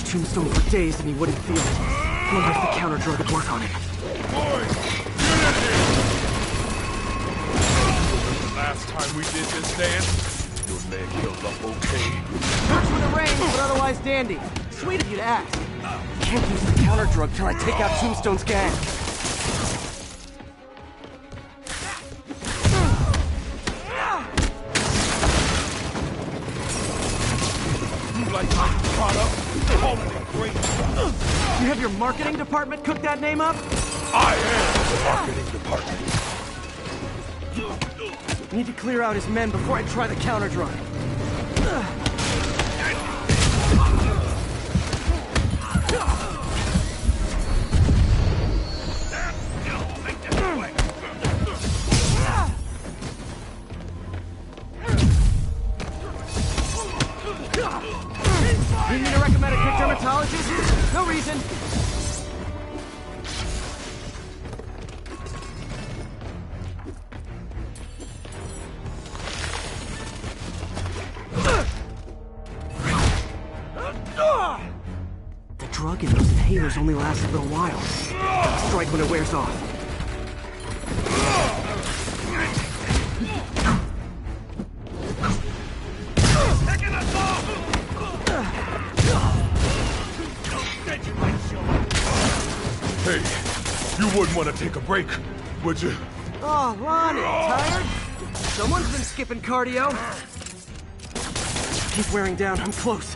Tombstone for days and he wouldn't feel it. Wonder if the counter drug would work on him. Boys, get in here! The last time we did this dance, your leg healed up okay. Hurts with the range, but otherwise dandy. Sweet of you to ask. Can't use the counter drug till I take out Tombstone's gang. You like my product? You have your marketing department cook that name up? I am the marketing department. Need to clear out his men before I try the counter drug. Need me to recommend a quick dermatologist? No reason. The drug in those inhalers only lasts a little while. Gotta strike when it wears off. Hey, you wouldn't want to take a break, would you? Oh, Lonnie, tired? Someone's been skipping cardio. He's wearing down, I'm close.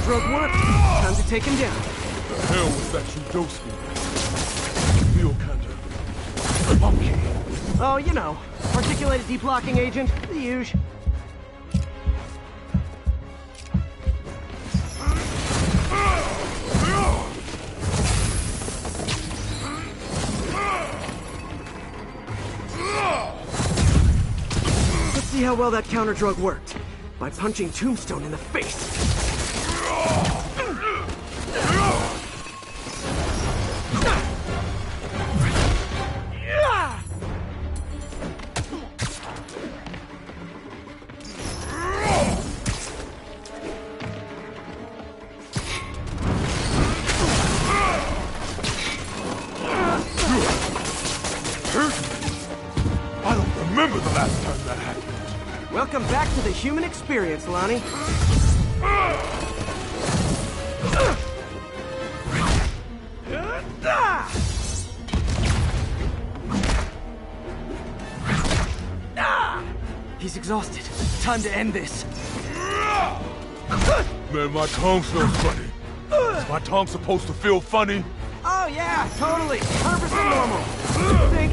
Drug work. Time to take him down. The hell was that you dosed me? Feel kinda funky. Oh, you know, articulated deblocking agent, the usual. see how well that counter drug worked. By punching Tombstone in the face. I don't remember the last time that happened. Welcome back to the human experience, Lonnie. He's exhausted. Time to end this. Man, my tongue feels funny. Is my tongue supposed to feel funny? Oh yeah, totally. 100% normal. I think.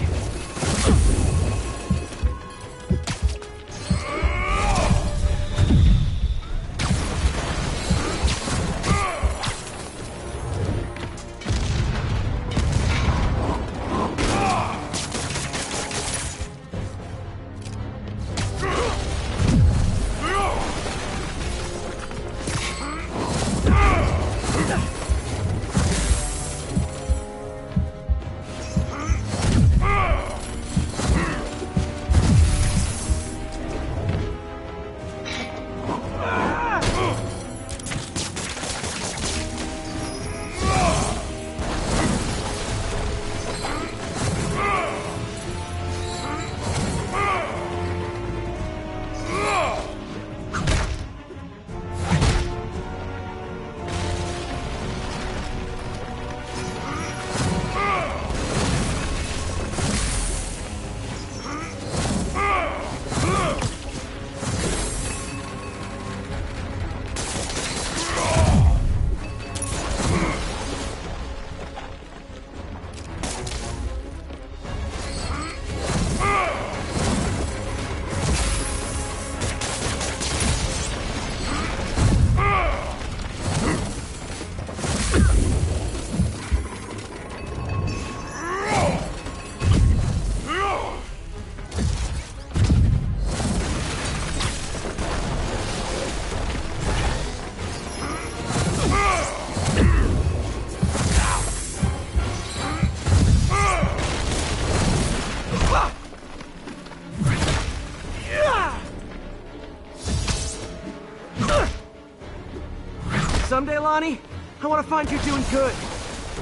Someday, Lonnie, I want to find you doing good.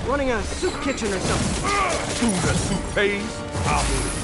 Running a soup kitchen or something. Soon as soup pays, I'll do it.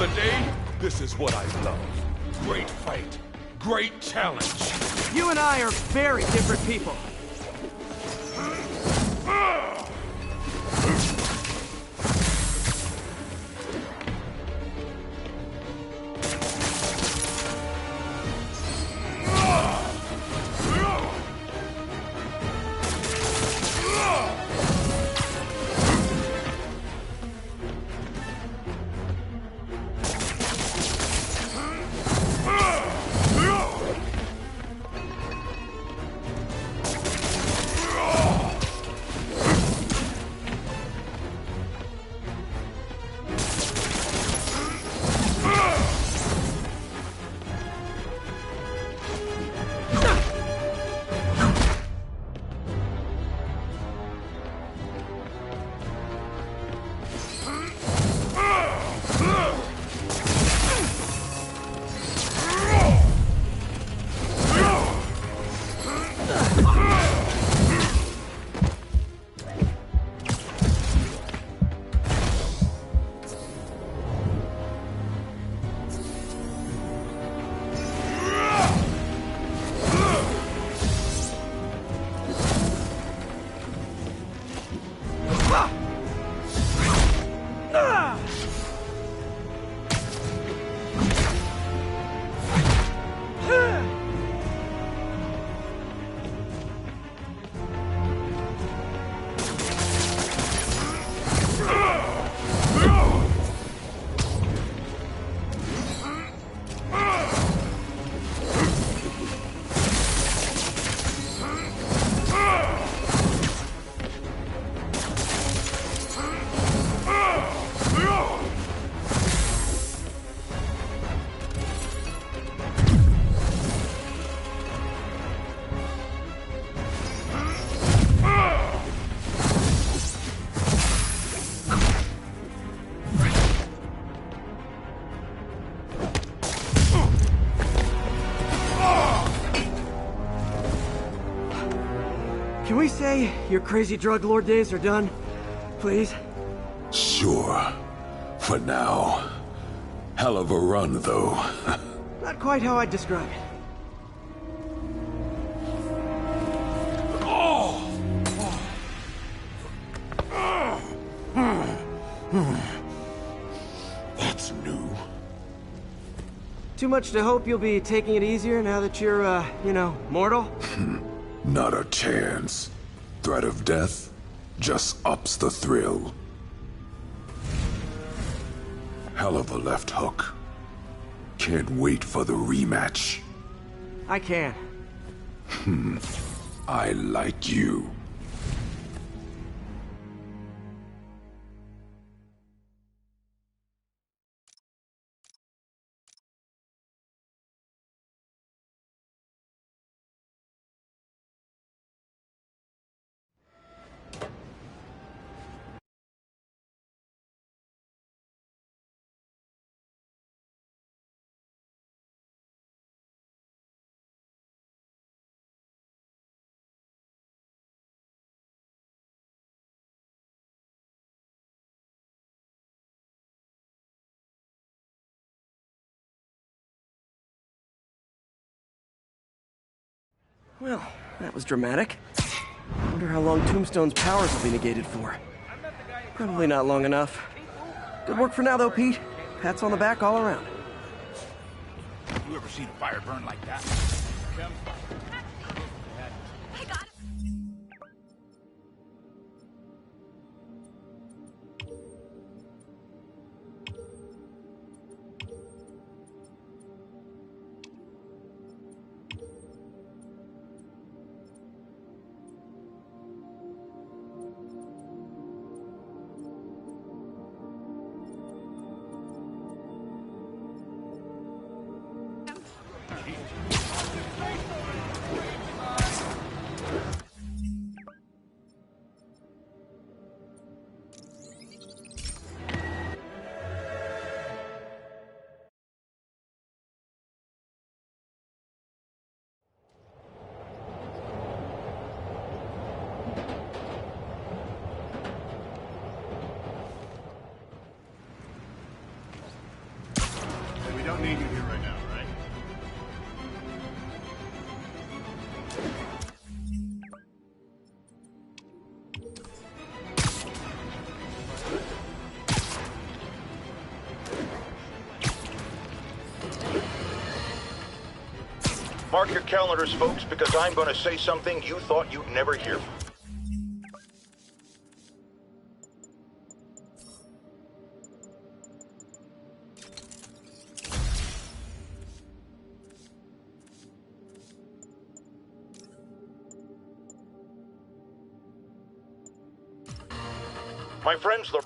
the day, this is what I love. Great fight. Great challenge. You and I are very different people. Can we say your crazy drug lord days are done? Please? Sure. For now. Hell of a run, though. Not quite how I'd describe it. That's new. Too much to hope you'll be taking it easier now that you're, mortal? Not a chance. Threat of death just ups the thrill. Hell of a left hook. Can't wait for the rematch. I can. I like you. Well, that was dramatic. Wonder how long Tombstone's powers will be negated for. Probably not long enough. Good work for now, though, Pete. Pats on the back all around. You ever seen a fire burn like that? I got it. Mark your calendars, folks, because I'm going to say something you thought you'd never hear. My friends, the...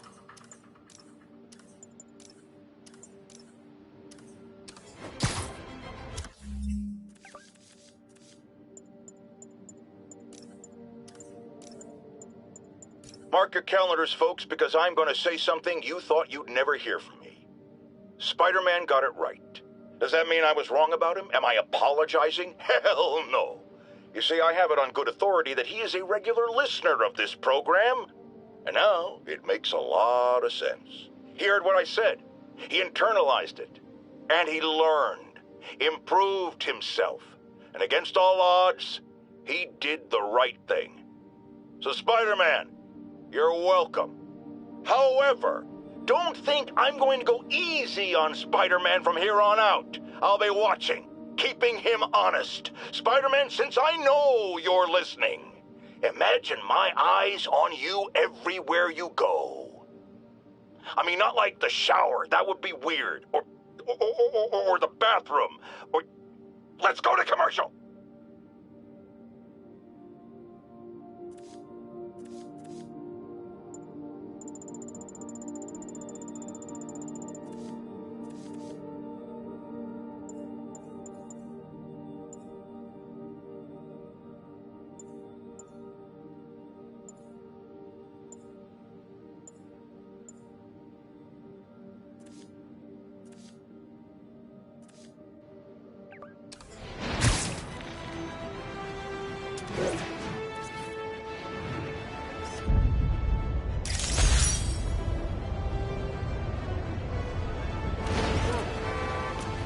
Mark your calendars, folks, because I'm going to say something you thought you'd never hear from me. Spider-Man got it right. Does that mean I was wrong about him? Am I apologizing? Hell no. You see, I have it on good authority that he is a regular listener of this program. And now, it makes a lot of sense. He heard what I said. He internalized it. And he learned. Improved himself. And against all odds, he did the right thing. So, Spider-Man, you're welcome. However, don't think I'm going to go easy on Spider-Man from here on out. I'll be watching, keeping him honest. Spider-Man, since I know you're listening, imagine my eyes on you everywhere you go. I mean, not like the shower. That would be weird. Or the bathroom. Or let's go to commercial.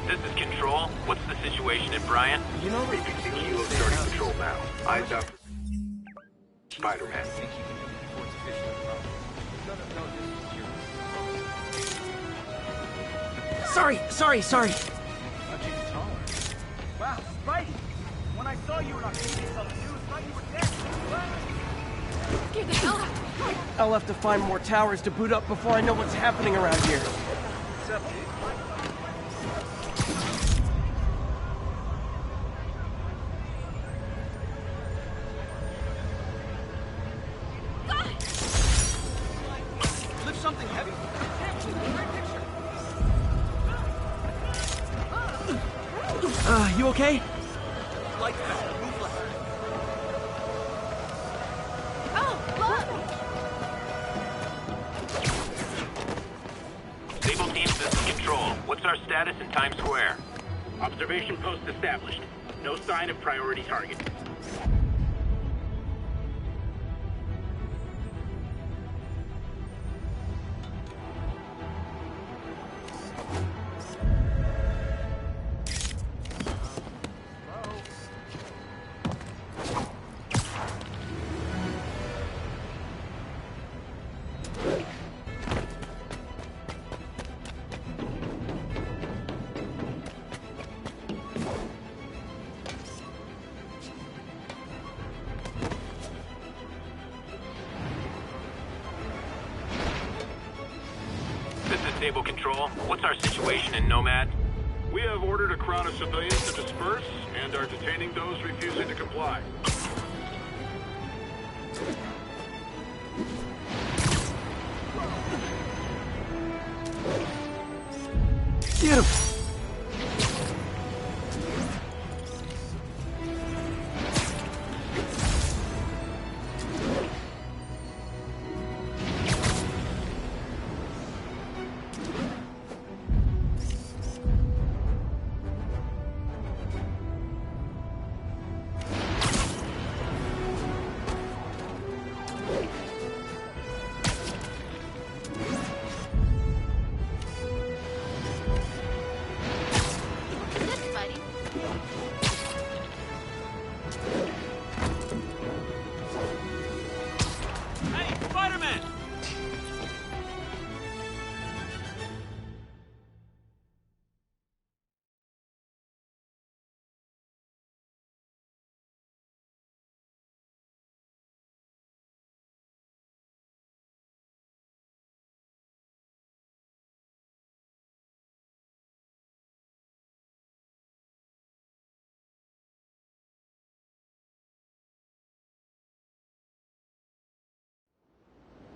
This is Control. What's the situation at Bryant? You know, APC Kilo starting control now. Eyes up. Spider-Man. Sorry. Wow, Spidey! When I saw you in Octavius on the news, I thought you were dead. Get the hell out! I'll have to find more towers to boot up before I know what's happening around here. What's up, dude? Lift something heavy. You okay? Like that. Move left. Oh, look! Stable team, this is Control. What's our status in Times Square? Observation post established. No sign of priority target. This is Stable Control. What's our situation in Nomad? We have ordered a crowd of civilians to disperse and are detaining those refusing to comply. Beautiful.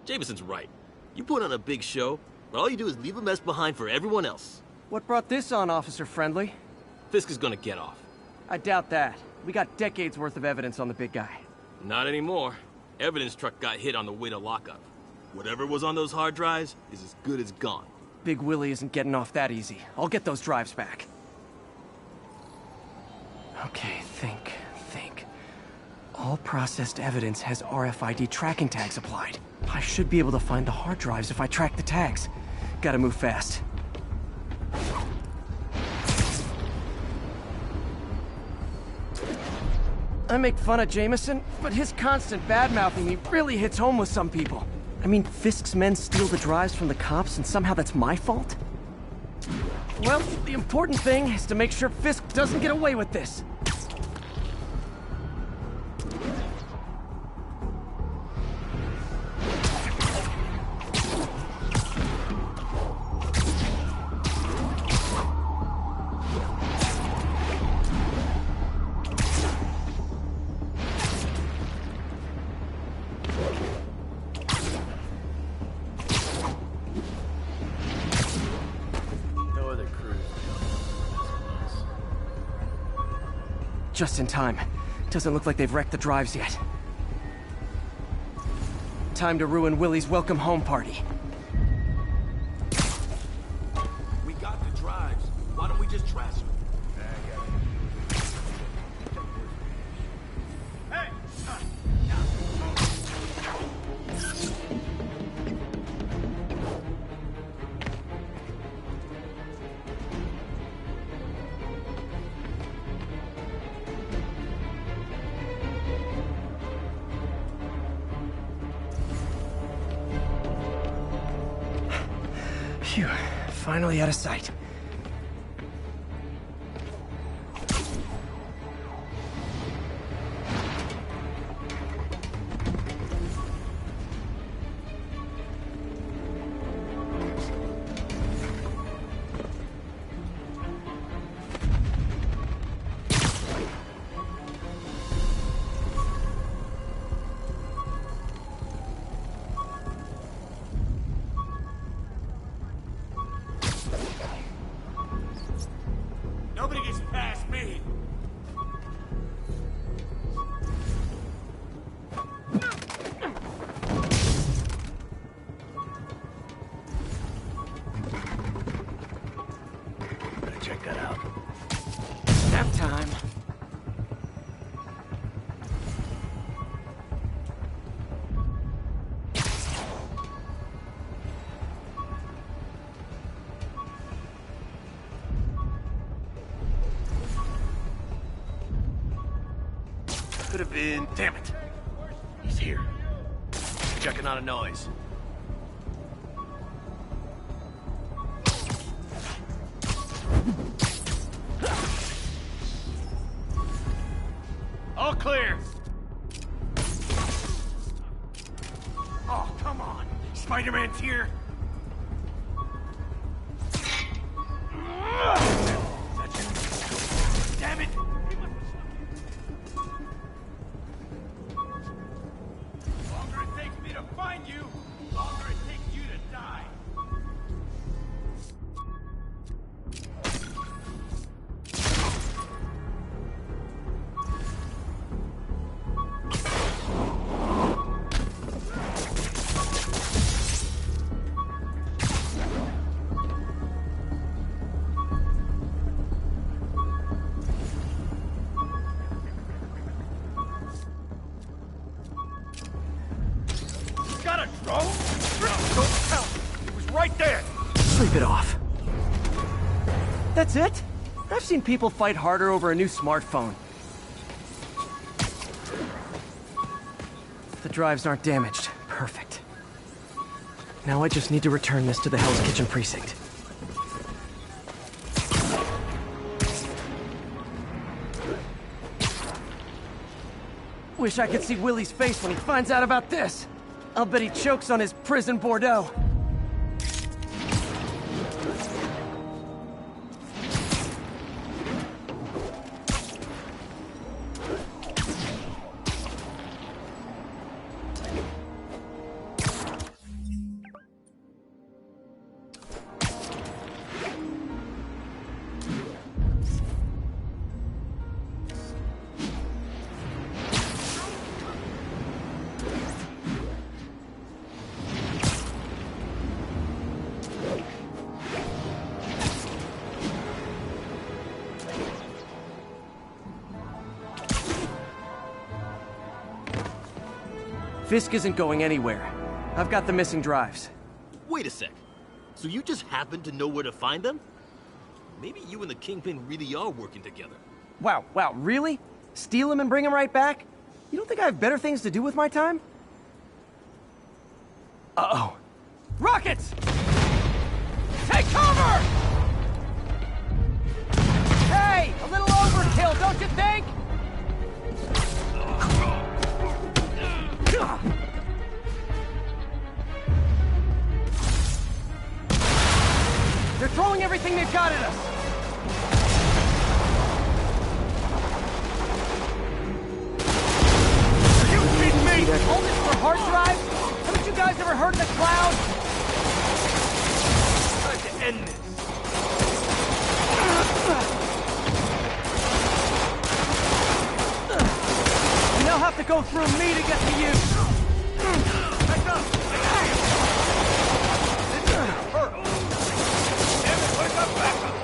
Jameson's right. You put on a big show, but all you do is leave a mess behind for everyone else. What brought this on, Officer Friendly? Fisk is gonna get off. I doubt that. We got decades worth of evidence on the big guy. Not anymore. Evidence truck got hit on the way to lockup. Whatever was on those hard drives is as good as gone. Big Willie isn't getting off that easy. I'll get those drives back. Okay, think. All processed evidence has RFID tracking tags applied. I should be able to find the hard drives if I track the tags. Gotta move fast. I make fun of Jameson, but his constant bad-mouthing me really hits home with some people. I mean, Fisk's men steal the drives from the cops, and somehow that's my fault? Well, the important thing is to make sure Fisk doesn't get away with this. Just in time. Doesn't look like they've wrecked the drives yet. Time to ruin Willie's welcome home party. We got the drives. Why don't we just trash them? Hey! Phew, finally out of sight. Nobody gets past me. Better check that out. Nap time. Could have been... Damn it. He's here. Checking on a noise. All clear. Oh, come on. Spider-Man's here. Damn it! Longer it takes me to find you, longer it takes you to die. Got a drone? Don't count. It was right there. Sleep it off. That's it? I've seen people fight harder over a new smartphone. The drives aren't damaged. Perfect. Now I just need to return this to the Hell's Kitchen precinct. Wish I could see Willie's face when he finds out about this. I'll bet he chokes on his prison Bordeaux. Fisk isn't going anywhere. I've got the missing drives. Wait a sec. So you just happen to know where to find them? Maybe you and the Kingpin really are working together. Wow, really? Steal him and bring him right back? You don't think I have better things to do with my time? Uh-oh. Rockets! Take cover! Hey, a little overkill, don't you think? They're throwing everything they've got at us! Are you kidding me? All this for hard drives? Haven't you guys ever heard of the cloud? Time to end this. You now have to go through me to get to you. Back up! This is gonna hurt. Damn it, where's our backup?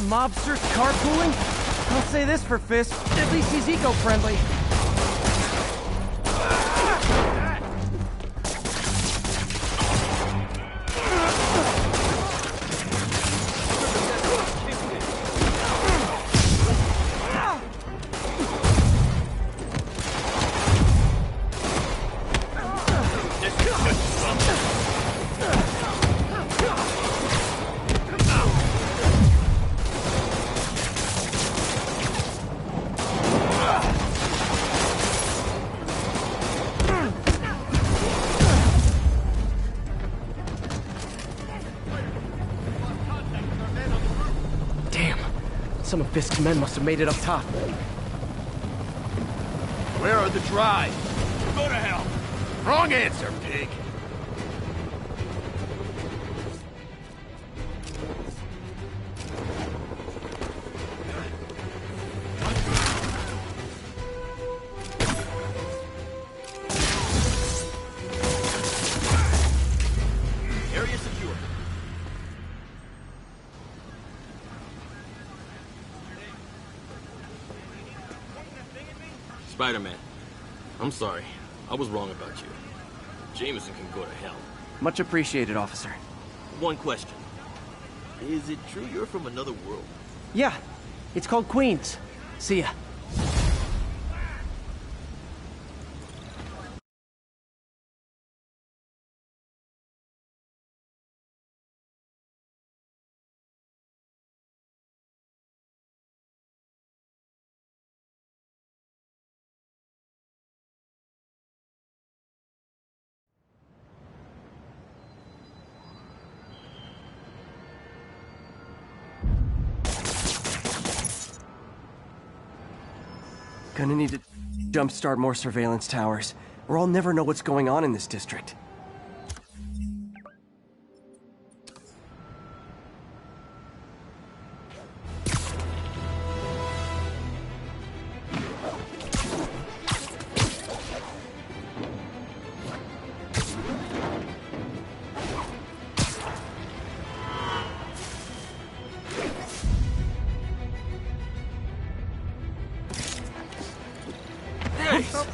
Mobsters carpooling? I'll say this for Fisk, at least he's eco-friendly. Some of Fisk's men must have made it up top. Where are the drives? Go to hell! Wrong answer, pig! Area secure. Spider-Man, I'm sorry. I was wrong about you. Jameson can go to hell. Much appreciated, officer. One question. Is it true you're from another world? Yeah, it's called Queens. See ya. Gonna need to jumpstart more surveillance towers, or I'll never know what's going on in this district.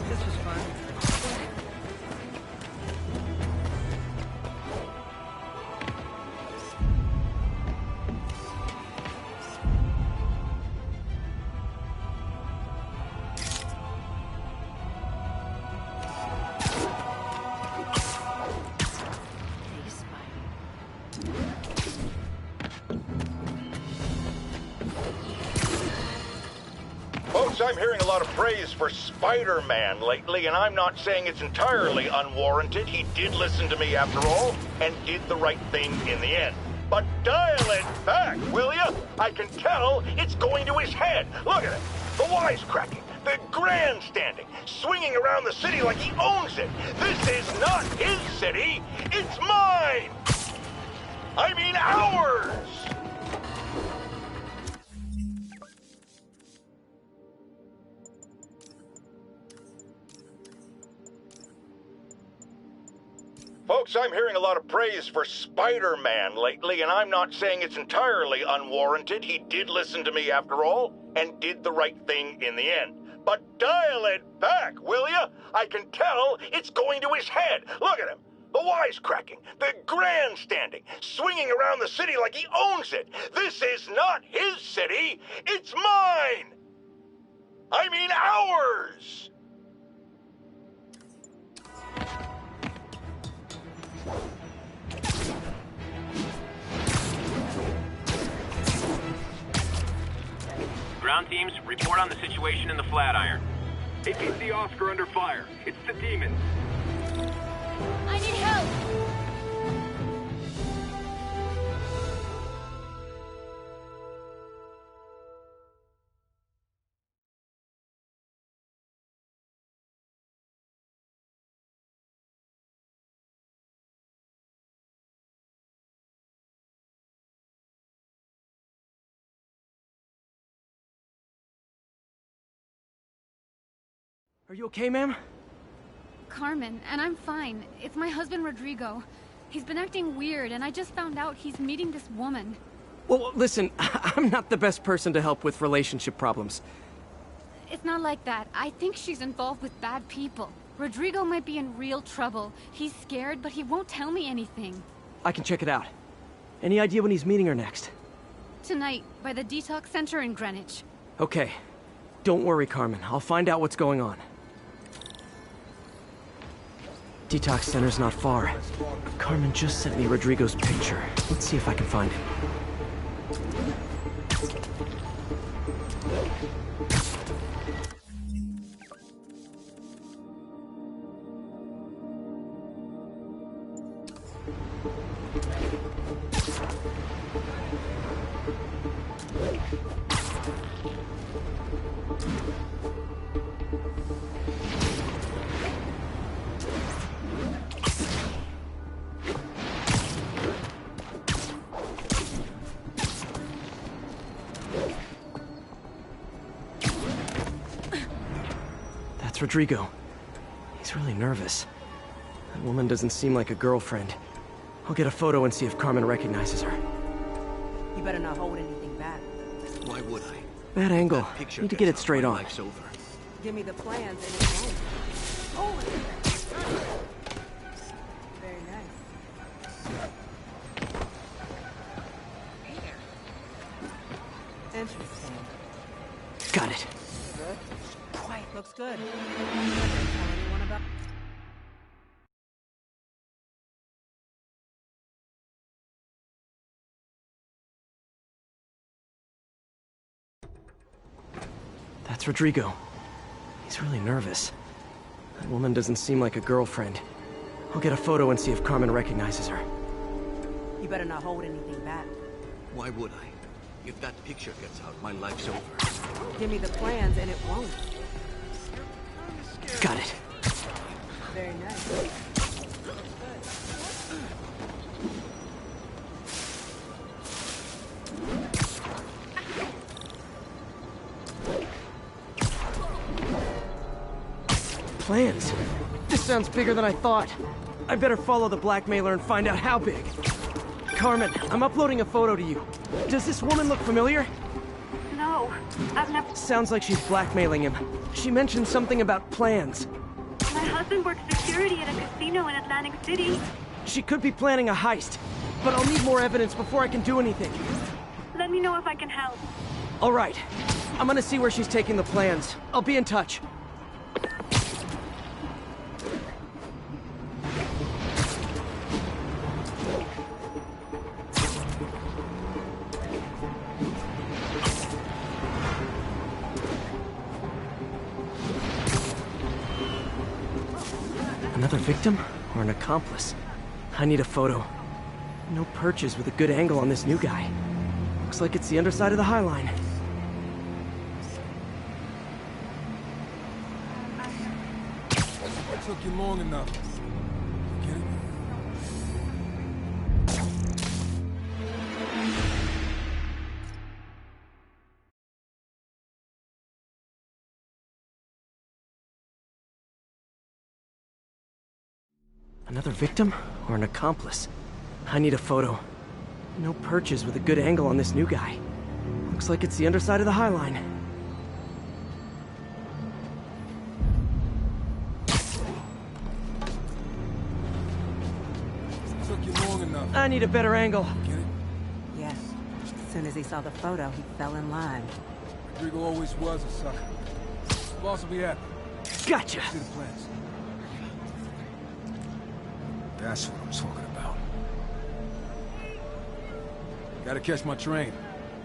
This was fun. Folks, I'm hearing a lot of praise for Spider-Man lately, and I'm not saying it's entirely unwarranted. He did listen to me after all, and did the right thing in the end. But dial it back, will ya? I can tell it's going to his head. Look at it. The wisecracking, the grandstanding, swinging around the city like he owns it. This is not his city. It's mine. I mean ours. Folks, I'm hearing a lot of praise for Spider-Man lately, and I'm not saying it's entirely unwarranted. He did listen to me after all, and did the right thing in the end. But dial it back, will ya? I can tell it's going to his head. Look at him. The wisecracking, the grandstanding, swinging around the city like he owns it. This is not his city, it's mine! I mean ours! Ground teams, report on the situation in the Flatiron. APC Oscar under fire. It's the demons. I need help! Are you okay, ma'am? Carmen, and I'm fine. It's my husband, Rodrigo. He's been acting weird, and I just found out he's meeting this woman. Well, listen, I'm not the best person to help with relationship problems. It's not like that. I think she's involved with bad people. Rodrigo might be in real trouble. He's scared, but he won't tell me anything. I can check it out. Any idea when he's meeting her next? Tonight, by the detox center in Greenwich. Okay. Don't worry, Carmen. I'll find out what's going on. Detox center's not far. Carmen just sent me Rodrigo's picture. Let's see if I can find him. Rodrigo. He's really nervous. That woman doesn't seem like a girlfriend. I'll get a photo and see if Carmen recognizes her. You better not hold anything back. Why would I? Bad angle. Need to get it straight on. Life's over. Give me the plans and it won't. Oh, very nice. Interesting. Got it. Good. Looks good. Tell anyone about... That's Rodrigo. He's really nervous. That woman doesn't seem like a girlfriend. I'll get a photo and see if Carmen recognizes her. You better not hold anything back. Why would I? If that picture gets out, my life's over. Give me the plans and it won't. Got it. Very nice. Plans? This sounds bigger than I thought. I better follow the blackmailer and find out how big. Carmen, I'm uploading a photo to you. Does this woman look familiar? No, I've never... Sounds like she's blackmailing him. She mentioned something about plans. My husband works security at a casino in Atlantic City. She could be planning a heist, but I'll need more evidence before I can do anything. Let me know if I can help. All right. I'm gonna see where she's taking the plans. I'll be in touch. Another victim or an accomplice? I need a photo. No perches with a good angle on this new guy. Looks like it's the underside of the High Line. It took you long enough. Get it? Another victim Or an accomplice. I need a photo. No perches with a good angle on this new guy. Looks like it's the underside of the High Line. Took you long enough. I need a better angle. Get it? Yes. As soon as he saw the photo, he fell in line. Rodrigo always was a sucker. Boss will be happy. Gotcha! See the plans. That's what I'm talking about. Gotta catch my train.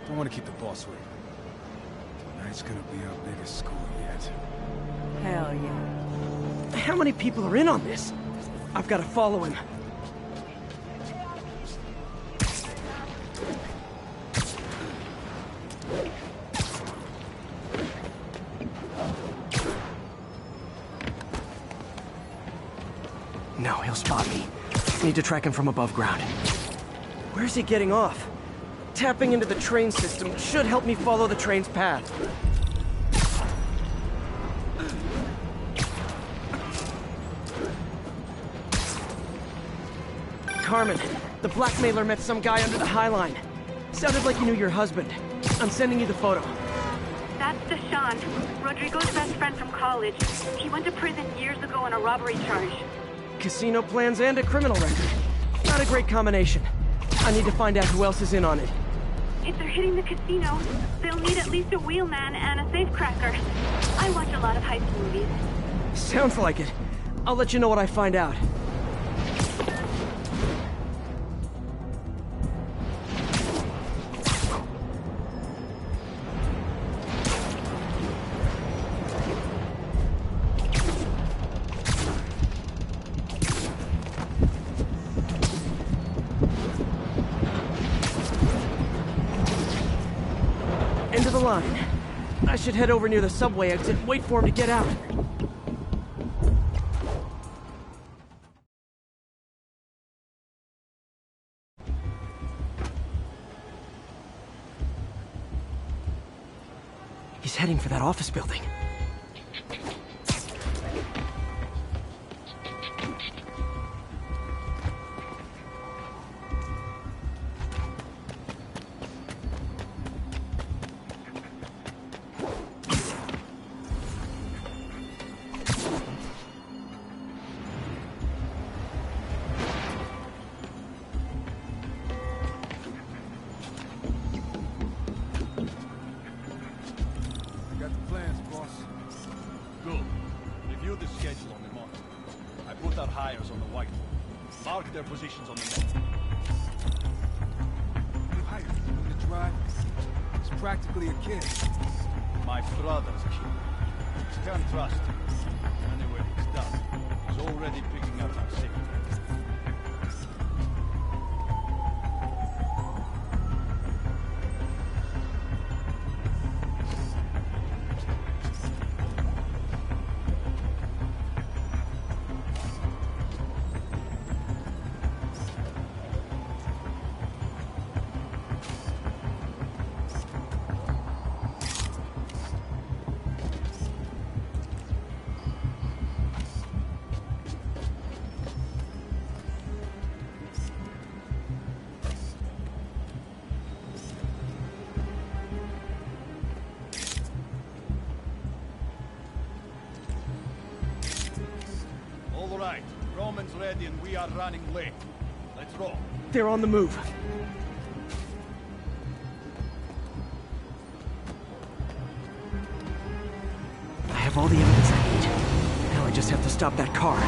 Don't want to keep the boss waiting. Tonight's gonna be our biggest score yet. Hell yeah. How many people are in on this? I've got to follow him. No, he'll spot me. Need to track him from above ground. Where's he getting off? Tapping into the train system should help me follow the train's path. Carmen, the blackmailer met some guy under the High Line. Sounded like you knew your husband. I'm sending you the photo. That's Deshaun, Rodrigo's best friend from college. He went to prison years ago on a robbery charge. Casino plans and a criminal record. Not a great combination. I need to find out who else is in on it. If they're hitting the casino, they'll need at least a wheelman and a safecracker. I watch a lot of heist movies. Sounds like it. I'll let you know what I find out. End of the line. I should head over near the subway exit and wait for him to get out. He's heading for that office building. Mark their positions on the map. You hired him to drive? He's practically a kid. My brother's kid. Can't trust him. Anyway, it's done. He's already picking up our signal. All right, Roman's ready and we are running late. Let's roll. They're on the move. I have all the evidence I need. Now I just have to stop that car.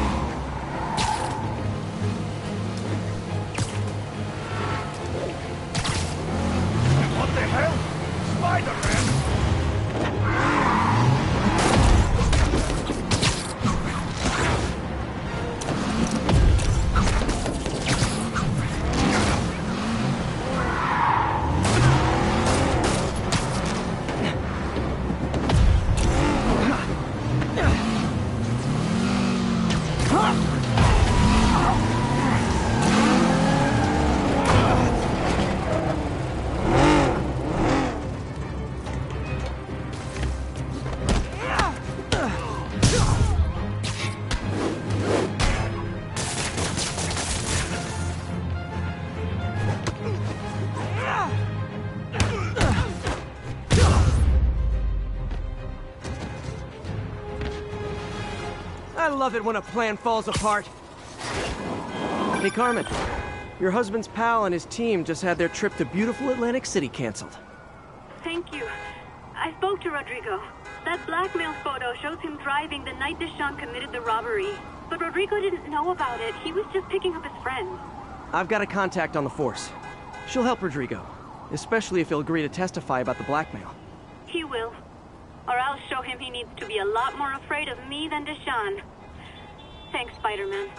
What the hell? Spiderman! love it when a plan falls apart. Hey, Carmen. Your husband's pal and his team just had their trip to beautiful Atlantic City canceled. Thank you. I spoke to Rodrigo. That blackmail photo shows him driving the night Deshaun committed the robbery. But Rodrigo didn't know about it. He was just picking up his friend. I've got a contact on the force. She'll help Rodrigo, especially if he'll agree to testify about the blackmail. He will. Or I'll show him he needs to be a lot more afraid of me than Deshaun. Thanks, Spider-Man.